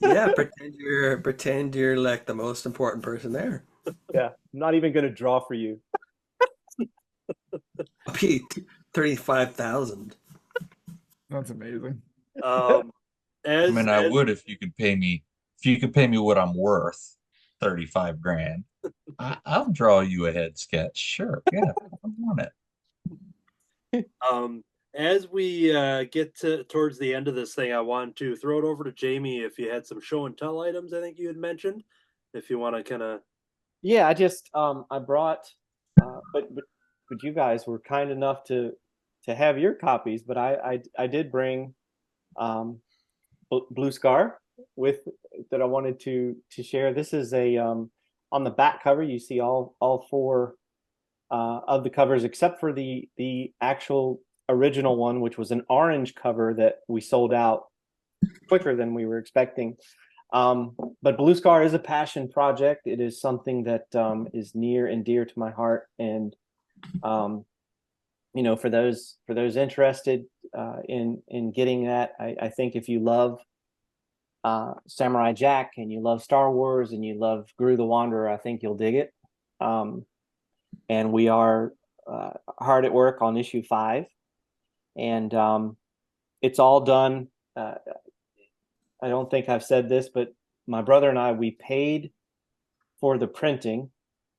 Yeah, pretend you're like the most important person there. Yeah, I'm not even going to draw for you. I'll be 35,000. That's amazing. I mean, I would if you could pay me what I'm worth, 35 grand. I'll draw you a head sketch. Sure. Yeah, I want it. As we get towards the end of this thing, I want to throw it over to Jamie if you had some show and tell items. I think you had mentioned, if you want to kind of. Yeah, I just I brought, but you guys were kind enough to have your copies, but I did bring Blue Scar with that I wanted to share. This is a on the back cover you see all four of the covers except for the actual original one, which was an orange cover that we sold out quicker than we were expecting. But Blue Scar is a passion project. It is something that is near and dear to my heart, and for those interested in getting that, I think if you love Samurai Jack and you love Star Wars and you love Gru the Wanderer, I think you'll dig it. and we are hard at work on issue 5, and it's all done. I don't think I've said this, but my brother and I, we paid for the printing,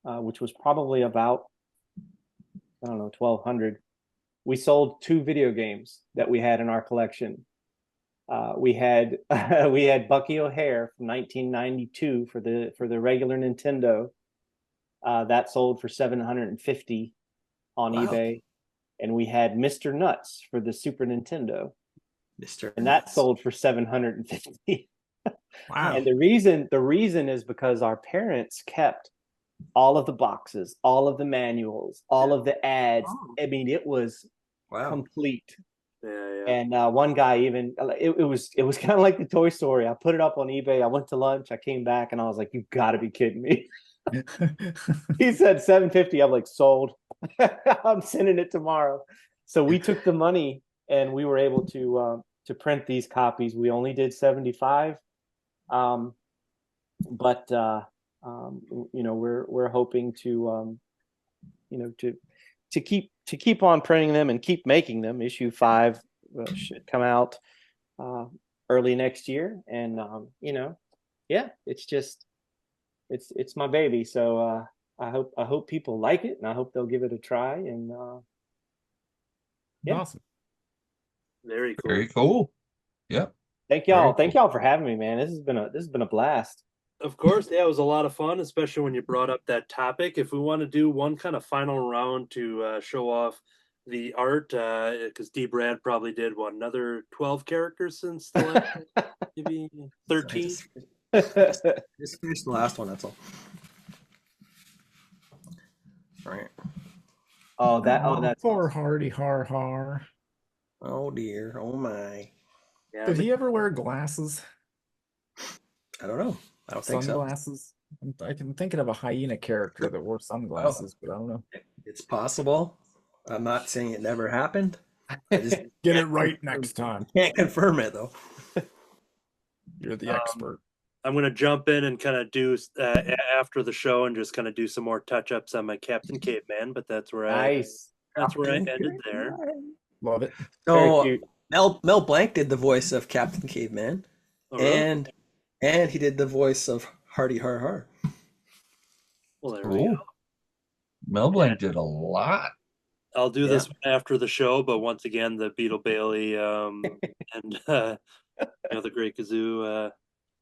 which was probably about, I don't know, 1,200. We sold 2 video games that we had in our collection. We had Bucky O'Hare from 1992 for the regular Nintendo. That sold for $750 on eBay, and we had Mr. Nuts for the Super Nintendo, and that sold for $750. Wow. And the reason is because our parents kept all of the boxes, all of the manuals, all of the ads. I mean, it was complete. Yeah. And one guy even, it was kind of like the Toy Story. I put it up on eBay. I went to lunch. I came back and I was like, "You got to be kidding me!" He said $750. I'm like, sold. I'm sending it tomorrow. So we took the money and we were able to print these copies. We only did 75, but we're hoping to keep on printing them and keep making them. Issue 5 should come out early next year, and it's my baby. So I hope people like it, and I hope they'll give it a try. And Awesome. Very cool. Very cool. Yep. Thank y'all. Thank y'all for having me, man. This has been a blast. Of course, yeah, it was a lot of fun, especially when you brought up that topic. If we want to do one kind of final round to show off the art, because D. Brad probably did another 12 characters since the last, maybe 13. Just finished the last one. That's all. Right. That's poor Hardy Har. Oh dear. Oh my. Yeah, Did he ever wear glasses? I don't know. I don't think so. Sunglasses. I'm thinking of a hyena character that wore sunglasses, but I don't know. It's possible. I'm not saying it never happened. I just Get it right next time. can't confirm it though. You're the expert. I'm going to jump in and kind of do after the show and just kind of do some more touch-ups on my Captain Caveman, but that's where I ended there. Love it. So Mel Blanc did the voice of Captain Caveman, and he did the voice of Hardy Har Har. Well, there we go. Mel Blanc did a lot. I'll do this after the show, but once again, the Beetle Bailey and the Great Kazoo,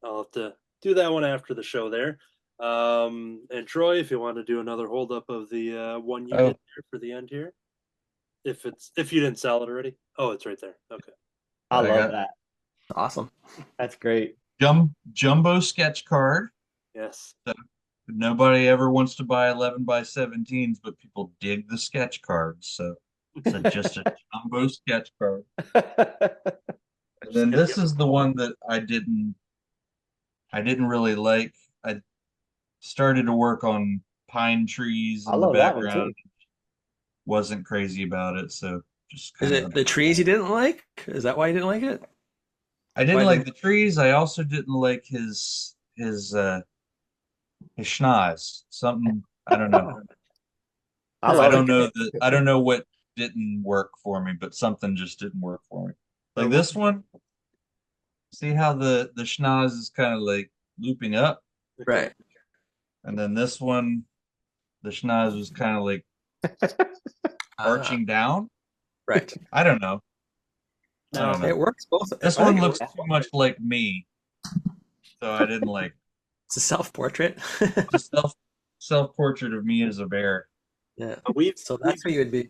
I'll have to do that one after the show there. And Troy, if you want to do another holdup of the one you did here for the end here, if you didn't sell it already. Oh, it's right there. Okay. I love that. Awesome. That's great. Jumbo sketch card. Yes. So nobody ever wants to buy 11 by 17s, but people dig the sketch cards. So it's just a jumbo sketch card. And then this is the one that I didn't really like. I started to work on pine trees in the background. Wasn't crazy about it, so just is it the trees you didn't like? Is that why you didn't like it? I didn't like the trees. I also didn't like his schnoz. Something I don't know. I don't know what didn't work for me, but something just didn't work for me. Like this one. See how the schnoz is kind of like looping up? Right. And then this one, the schnoz was kind of like arching down. Right. I don't know. It works both. This one looks too much like me, so I didn't like it. It's a self-portrait. It's a self-portrait of me as a bear. Yeah. So that's where you would be.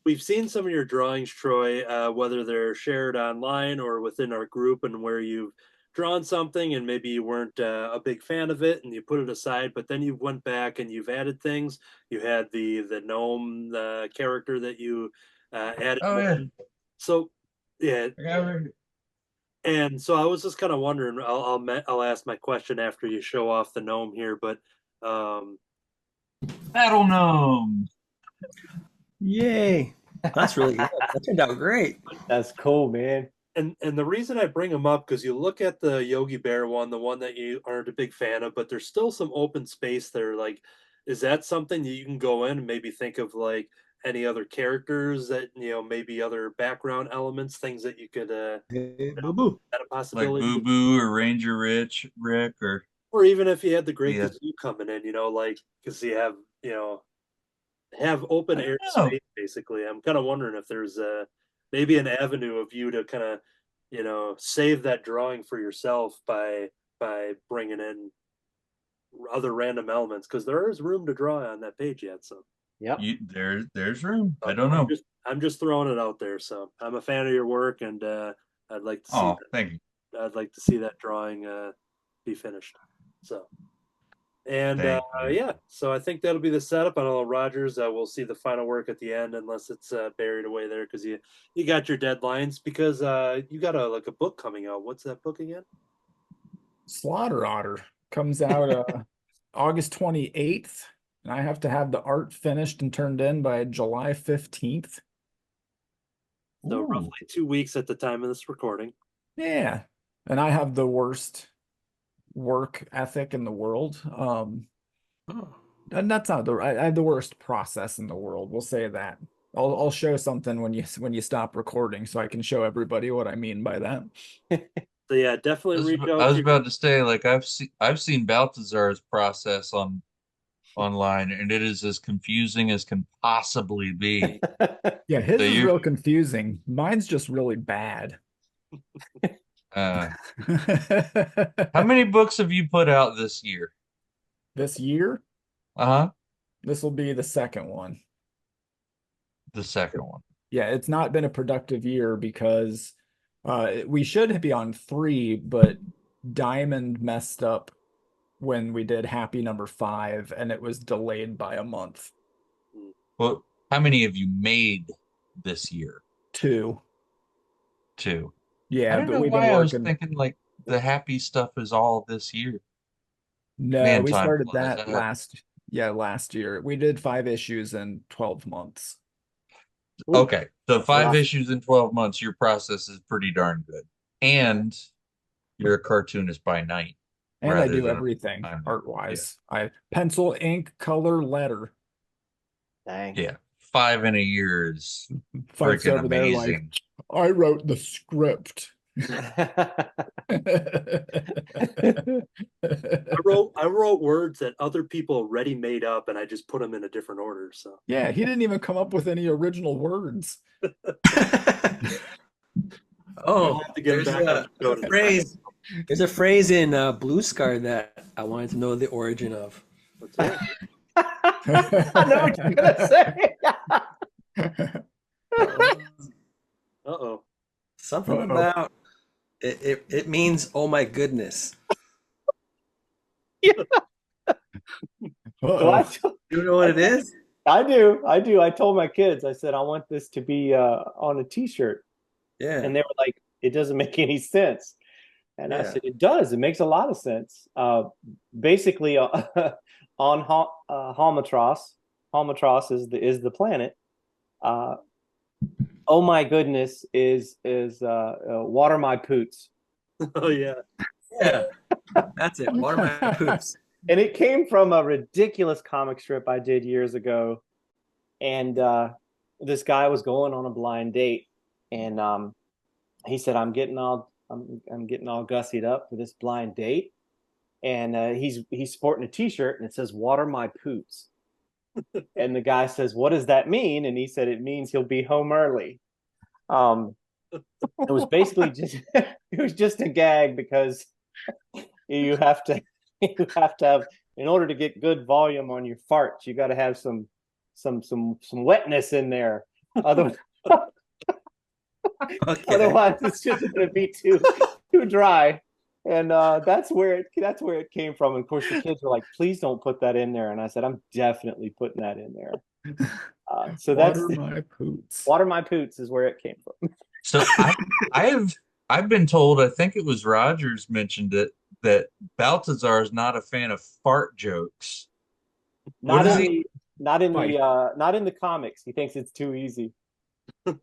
We've seen some of your drawings, Troy, whether they're shared online or within our group, and where you've drawn something and maybe you weren't a big fan of it and you put it aside, but then you went back and you've added things. You had the gnome character that you added. Oh, yeah. So, yeah. And so I was just kind of wondering, I'll ask my question after you show off the gnome here, but Battle gnome. Yay. That's really good. That turned out great. That's cool, man. And the reason I bring them up, because you look at the Yogi Bear one, the one that you aren't a big fan of, but there's still some open space there. Like is that something that you can go in and maybe think of like any other characters that maybe other background elements, things that you could Hey, boo boo. that a Like possibility? Boo Boo or Ranger Rick Or even if you had the Great Yeah. Kazoo coming in, like because you have open I air don't know. space basically. I'm kind of wondering if there's maybe an avenue of you to kind of save that drawing for yourself by bringing in other random elements, because there is room to draw on that page yet. So Yep. There's room. I don't know. I'm just throwing it out there. So I'm a fan of your work, and I'd like to see Oh, thank you. I'd like to see that drawing be finished. So. And Thank you. yeah, so I think that'll be the setup. I know Rodgers. We'll see the final work at the end, unless it's buried away there, because you got your deadlines, because you got a book coming out. What's that book again? Slaughter Otter comes out August 28th, and I have to have the art finished and turned in by July 15th. So Ooh. roughly 2 weeks at the time of this recording. Yeah, and I have the worst work ethic in the world. And that's not I have the worst process in the world. We'll say that. I'll show something when you stop recording, so I can show everybody what I mean by that. So yeah, definitely reach out. I was about to say, like, I've seen Baltazar's process online, and it is as confusing as can possibly be. Yeah, his So is you- real confusing. Mine's just really bad. How many books have you put out this year? This year, Uh-huh. this will be the second one. The second one. Yeah, it's not been a productive year because we should be on 3, but Diamond messed up when we did Happy number 5, and it was delayed by a month. Well, how many have you made this year? 2. 2. Yeah, I don't but know we've why been I was working. thinking like the happy stuff is all this year. No, Man, we time started flies. that last year. We did 5 issues in 12 months. Okay, so That's a 5 lot. issues in 12 months, your process is pretty darn good. And you're a cartoonist by night. And I rather do than a everything full-time- art-wise. I pencil, ink, color, letter. Dang. Yeah, 5 in a year is Fike's freaking over there like, amazing. I wrote the script. I wrote words that other people already made up, and I just put them in a different order. So Yeah, he didn't even come up with any original words. Oh, have to get there's back on the a phrase. There's a phrase in Blue Scar that I wanted to know the origin of. what's that? I know what you're gonna say. Uh-oh. Something Uh-oh. about it means oh my goodness. So You know what it is? I do. I told my kids, I said, I want this to be on a t-shirt. Yeah. And they were like, it doesn't make any sense. And I Yeah. said, it does. It makes a lot of sense. Basically, on Halmatros is the planet. Oh my goodness is water my poots. Oh yeah. Yeah. That's it. Water my poops. And it came from a ridiculous comic strip I did years ago. And this guy was going on a blind date, and he said, I'm getting all gussied up for this blind date. And he's sporting a t-shirt, and it says water my poops. And the guy says, what does that mean? And he said, it means he'll be home early. It was basically just a gag, because you have to have, in order to get good volume on your farts, you got to have some wetness in there. Otherwise, Okay. otherwise it's just going to be too dry. And that's where it came from. And of course, the kids were like, "Please don't put that in there." And I said, "I'm definitely putting that in there." So Water my poots. Water my poots is where it came from. So I've been told, I think it was Rodgers mentioned it, that Baltazar is not a fan of fart jokes. Not is in Like- the comics. He thinks it's too easy.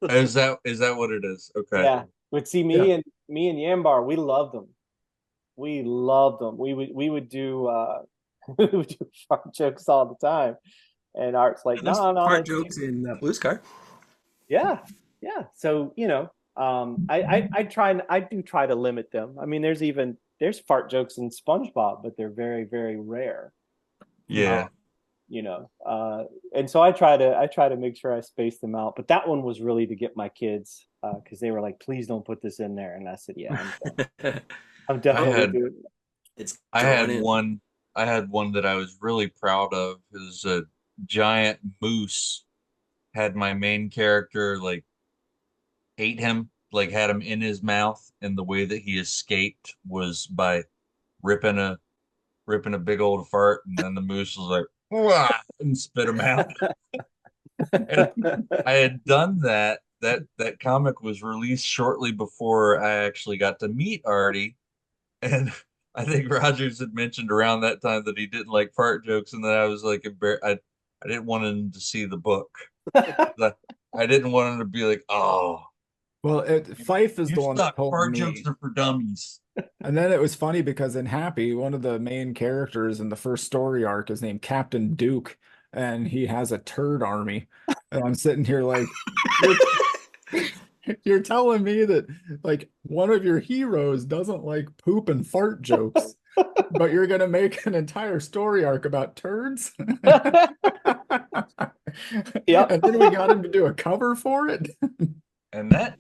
Is that what it is? Okay. Yeah, but see, me and Yambar, we loved them. We loved them. We would do we would do fart jokes all the time. And Art's like, There's no, no, fart it's jokes in Blue's Car. yeah, yeah. So I do try to limit them. I mean, there's fart jokes in SpongeBob, but they're very, very rare. Yeah. And so I try to make sure I space them out. But that one was really to get my kids because they were like, please don't put this in there. And I said, yeah, I'm definitely doing it. It's I going had in. one. I had one that I was really proud of. It was a giant moose. Had my main character like ate him, like had him in his mouth, and the way that he escaped was by ripping a big old fart, and then the moose was like, "Wah," and spit him out. And I had done that. That comic was released shortly before I actually got to meet Artie, and I think Rogers had mentioned around that time that he didn't like fart jokes, and that I was like, I didn't want him to see the book. I didn't want him to be like, oh, Well, Fife is you the one that suck. told Fart me. jokes are for dummies. And then it was funny because in Happy, one of the main characters in the first story arc is named Captain Duke, and he has a turd army. And I'm sitting here like, you're telling me that like one of your heroes doesn't like poop and fart jokes, but you're gonna make an entire story arc about turds? Yep. And then we got him to do a cover for it. And that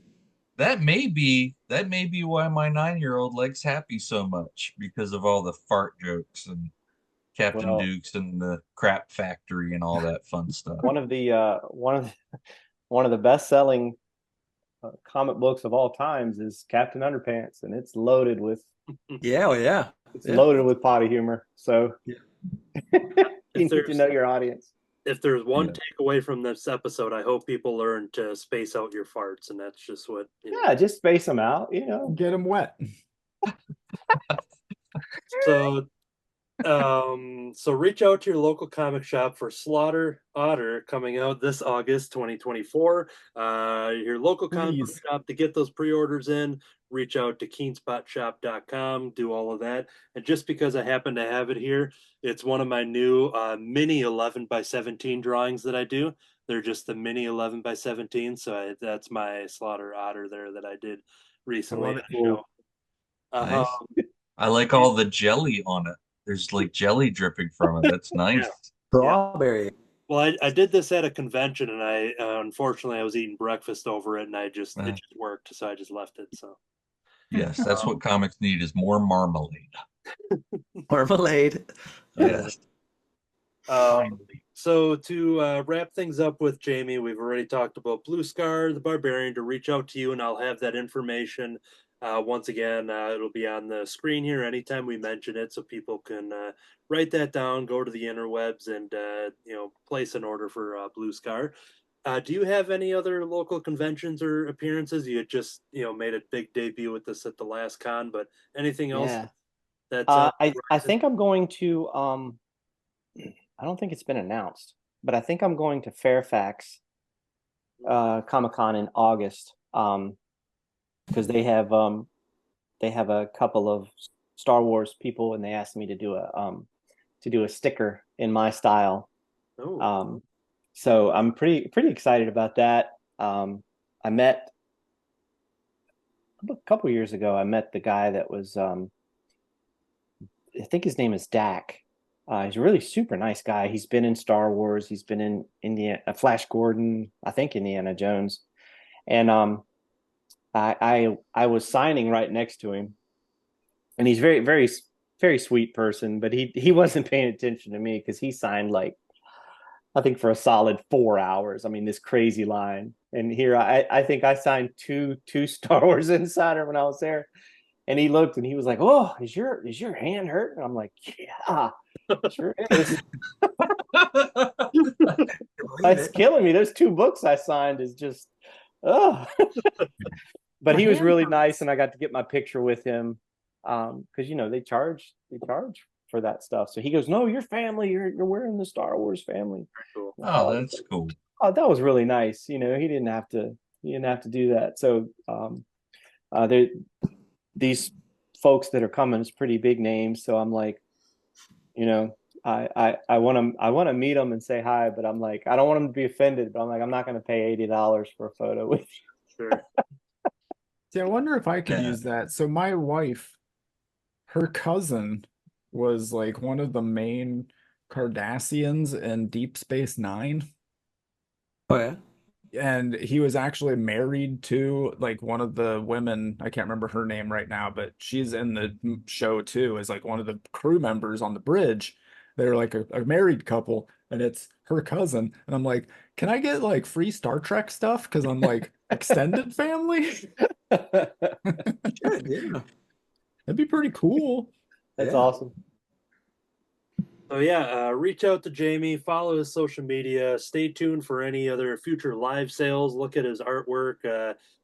may be why my 9-year-old likes Happy so much, because of all the fart jokes and Captain Well, Dukes and the crap factory and all that fun stuff. one of the best selling comic books of all times is Captain Underpants, and it's loaded with Yeah. loaded with potty humor. So Yeah. you need to know your audience. If there's one Yeah. takeaway from this episode, I hope people learn to space out your farts, and that's just what. Yeah, just space them out. Get them wet. So, so reach out to your local comic shop for Slaughter Otter coming out this August 2024. Your local comic Please. shop to get those pre-orders in. Reach out to keenspotshop.com, do all of that. And just because I happen to have it here, it's one of my new mini 11 by 17 drawings that I do. They're just the mini 11 by 17. So that's my Slaughter Otter there that I did recently. love it. Cool. Nice. I like all the jelly on it. There's like jelly dripping from it. That's nice. Yeah. Strawberry. Well, I did this at a convention, and I unfortunately I was eating breakfast over it, and it just worked, so I just left it. So Yes, that's what comics need, is more marmalade. Marmalade. Yes. So to wrap things up with Jamie, we've already talked about Blue Scar, the Barbarian, to reach out to you, and I'll have that information. Once again, it'll be on the screen here anytime we mention it, so people can write that down, go to the interwebs, and place an order for Blue Scar. Do you have any other local conventions or appearances? You had just made a big debut with this at the last con, but anything else? Yeah. That's I think I'm going to I don't think it's been announced, but I think I'm going to Fairfax Comic-Con in August because they have a couple of Star Wars people, and they asked me to do a sticker in my style. Oh. So I'm pretty excited about that. I met a couple years ago. I met the guy that was I think his name is Dak. He's a really super nice guy. He's been in Star Wars. He's been in Indiana, Flash Gordon, I think Indiana Jones, and I was signing right next to him, and he's very very very sweet person, but he wasn't paying attention to me because he signed like I think for a solid 4 hours. I mean, this crazy line, and here I think I signed two Star Wars Insider when I was there. And he looked and he was like, "Oh, is your hand hurt?" And I'm like, "Yeah, sure is." It's killing me. Those 2 books I signed is just, oh. But he was really nice, and I got to get my picture with him because they charge for that stuff. So he goes, "No, your family, you're wearing the Star Wars family." Cool. Oh, that's cool. Oh, that was really nice. He didn't have to do that. So these folks that are coming is pretty big names. So I'm like, I want to meet them and say hi, but I'm like, I don't want them to be offended, but I'm like, I'm not going to pay $80 for a photo with you. Sure. See, I wonder if I could Yeah. use that. So my wife, her cousin was like one of the main Cardassians in Deep Space Nine. Oh yeah. And he was actually married to like one of the women. I can't remember her name right now, but she's in the show too, as like one of the crew members on the bridge. They're like a married couple, and it's her cousin. And I'm like, can I get like free Star Trek stuff? Because I'm like extended family. Sure, yeah. That'd be pretty cool. That's Yeah. awesome. So yeah, reach out to Jamie, follow his social media, stay tuned for any other future live sales. Look at his artwork.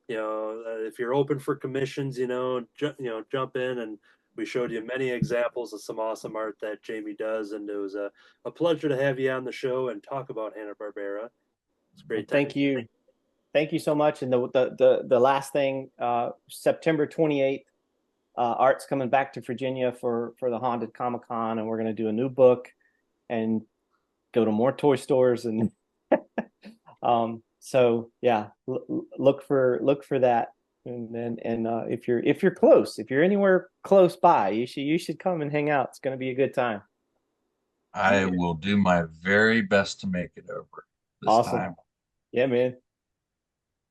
If you're open for commissions, jump in. And we showed you many examples of some awesome art that Jamie does, and it was a pleasure to have you on the show and talk about Hanna-Barbera. It's a great. Thank you so much. And the last thing, September 28th. Art's coming back to Virginia for the Haunted Comic-Con, and we're going to do a new book and go to more toy stores. And so yeah, look for that. And if you're anywhere close by, you should come and hang out. It's going to be a good time. I will do my very best to make it over this Awesome. time. Yeah, man.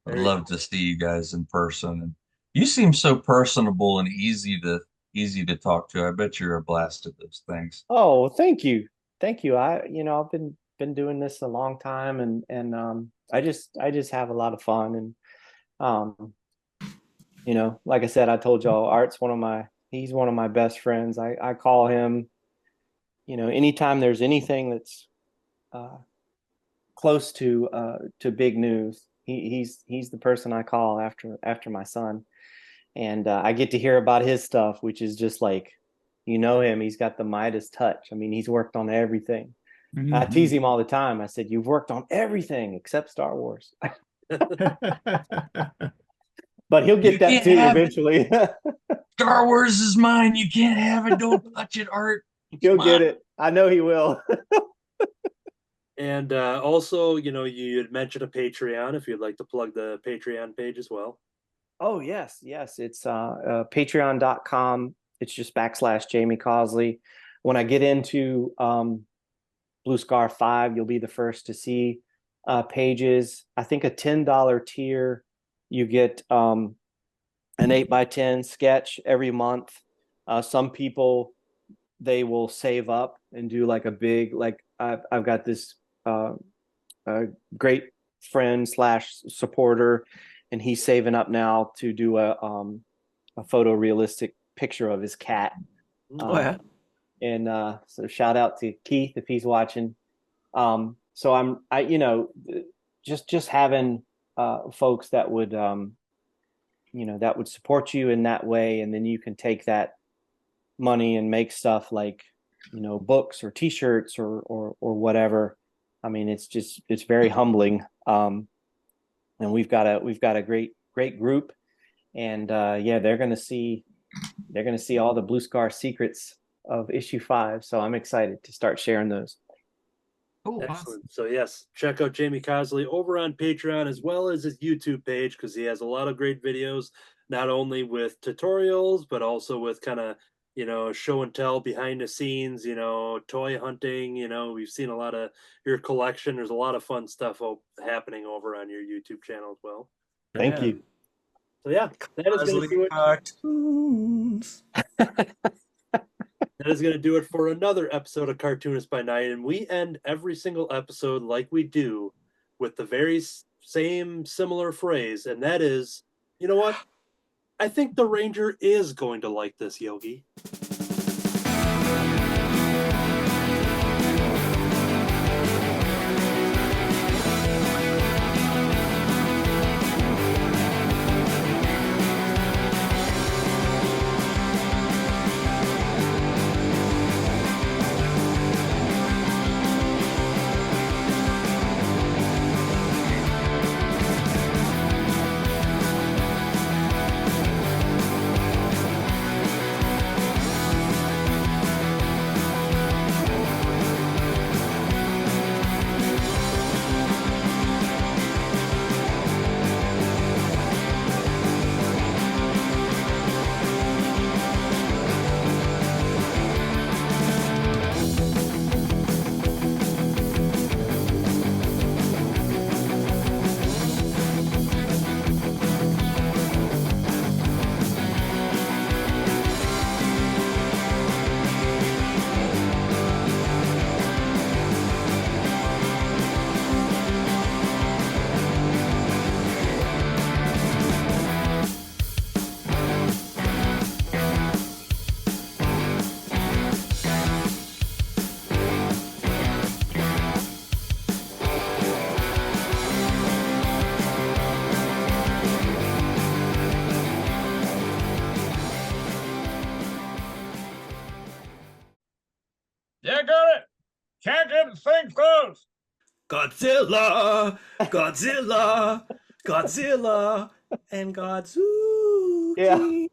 I'd love to see you guys in person. And you seem so personable and easy to talk to. I bet you're a blast at those things. Oh, thank you. I've been doing this a long time, and I just have a lot of fun. And like I said, I told y'all, Art's he's one of my best friends. I call him, anytime there's anything that's close to big news, he's the person I call after my son. And I get to hear about his stuff, which is just like, him. He's got the Midas touch. I mean, he's worked on everything. Mm-hmm. I tease him all the time. I said, "You've worked on everything except Star Wars." But he'll get that too eventually. Star Wars is mine. You can't have it. Don't touch it, Art. He'll get it. I know he will. And also, you had mentioned a Patreon. If you'd like to plug the Patreon page as well. Oh, yes. It's patreon.com. It's just / Jamie Cosley. When I get into Blue Scar 5, you'll be the first to see pages. I think a $10 tier, you get an 8x10 sketch every month. Some people, they will save up and do like a big, like I've got this great friend / supporter, and he's saving up now to do a photorealistic pipicture of his cat. And so shout out to Keith if he's watching. So just having folks that would that would support you in that way, and then you can take that money and make stuff like books or t-shirts or whatever. I mean, it's very humbling. And we've got a great group, and they're gonna see all the Blue Scar secrets of issue 5. So I'm excited to start sharing those. Oh, excellent. So yes, check out Jamie Cosley over on Patreon as well as his YouTube page, because he has a lot of great videos, not only with tutorials but also with kind of show and tell behind the scenes, toy hunting. We've seen a lot of your collection. There's a lot of fun stuff happening over on your YouTube channel as well. Thank you. So yeah, that is going to do it. Cartoons. That is going to do it for another episode of Cartoonist by Night. And we end every single episode like we do with the very same similar phrase. And that is, you know what? I think the Ranger is going to like this, Yogi. Godzilla, Godzilla, Godzilla, and Godzuki. Yeah.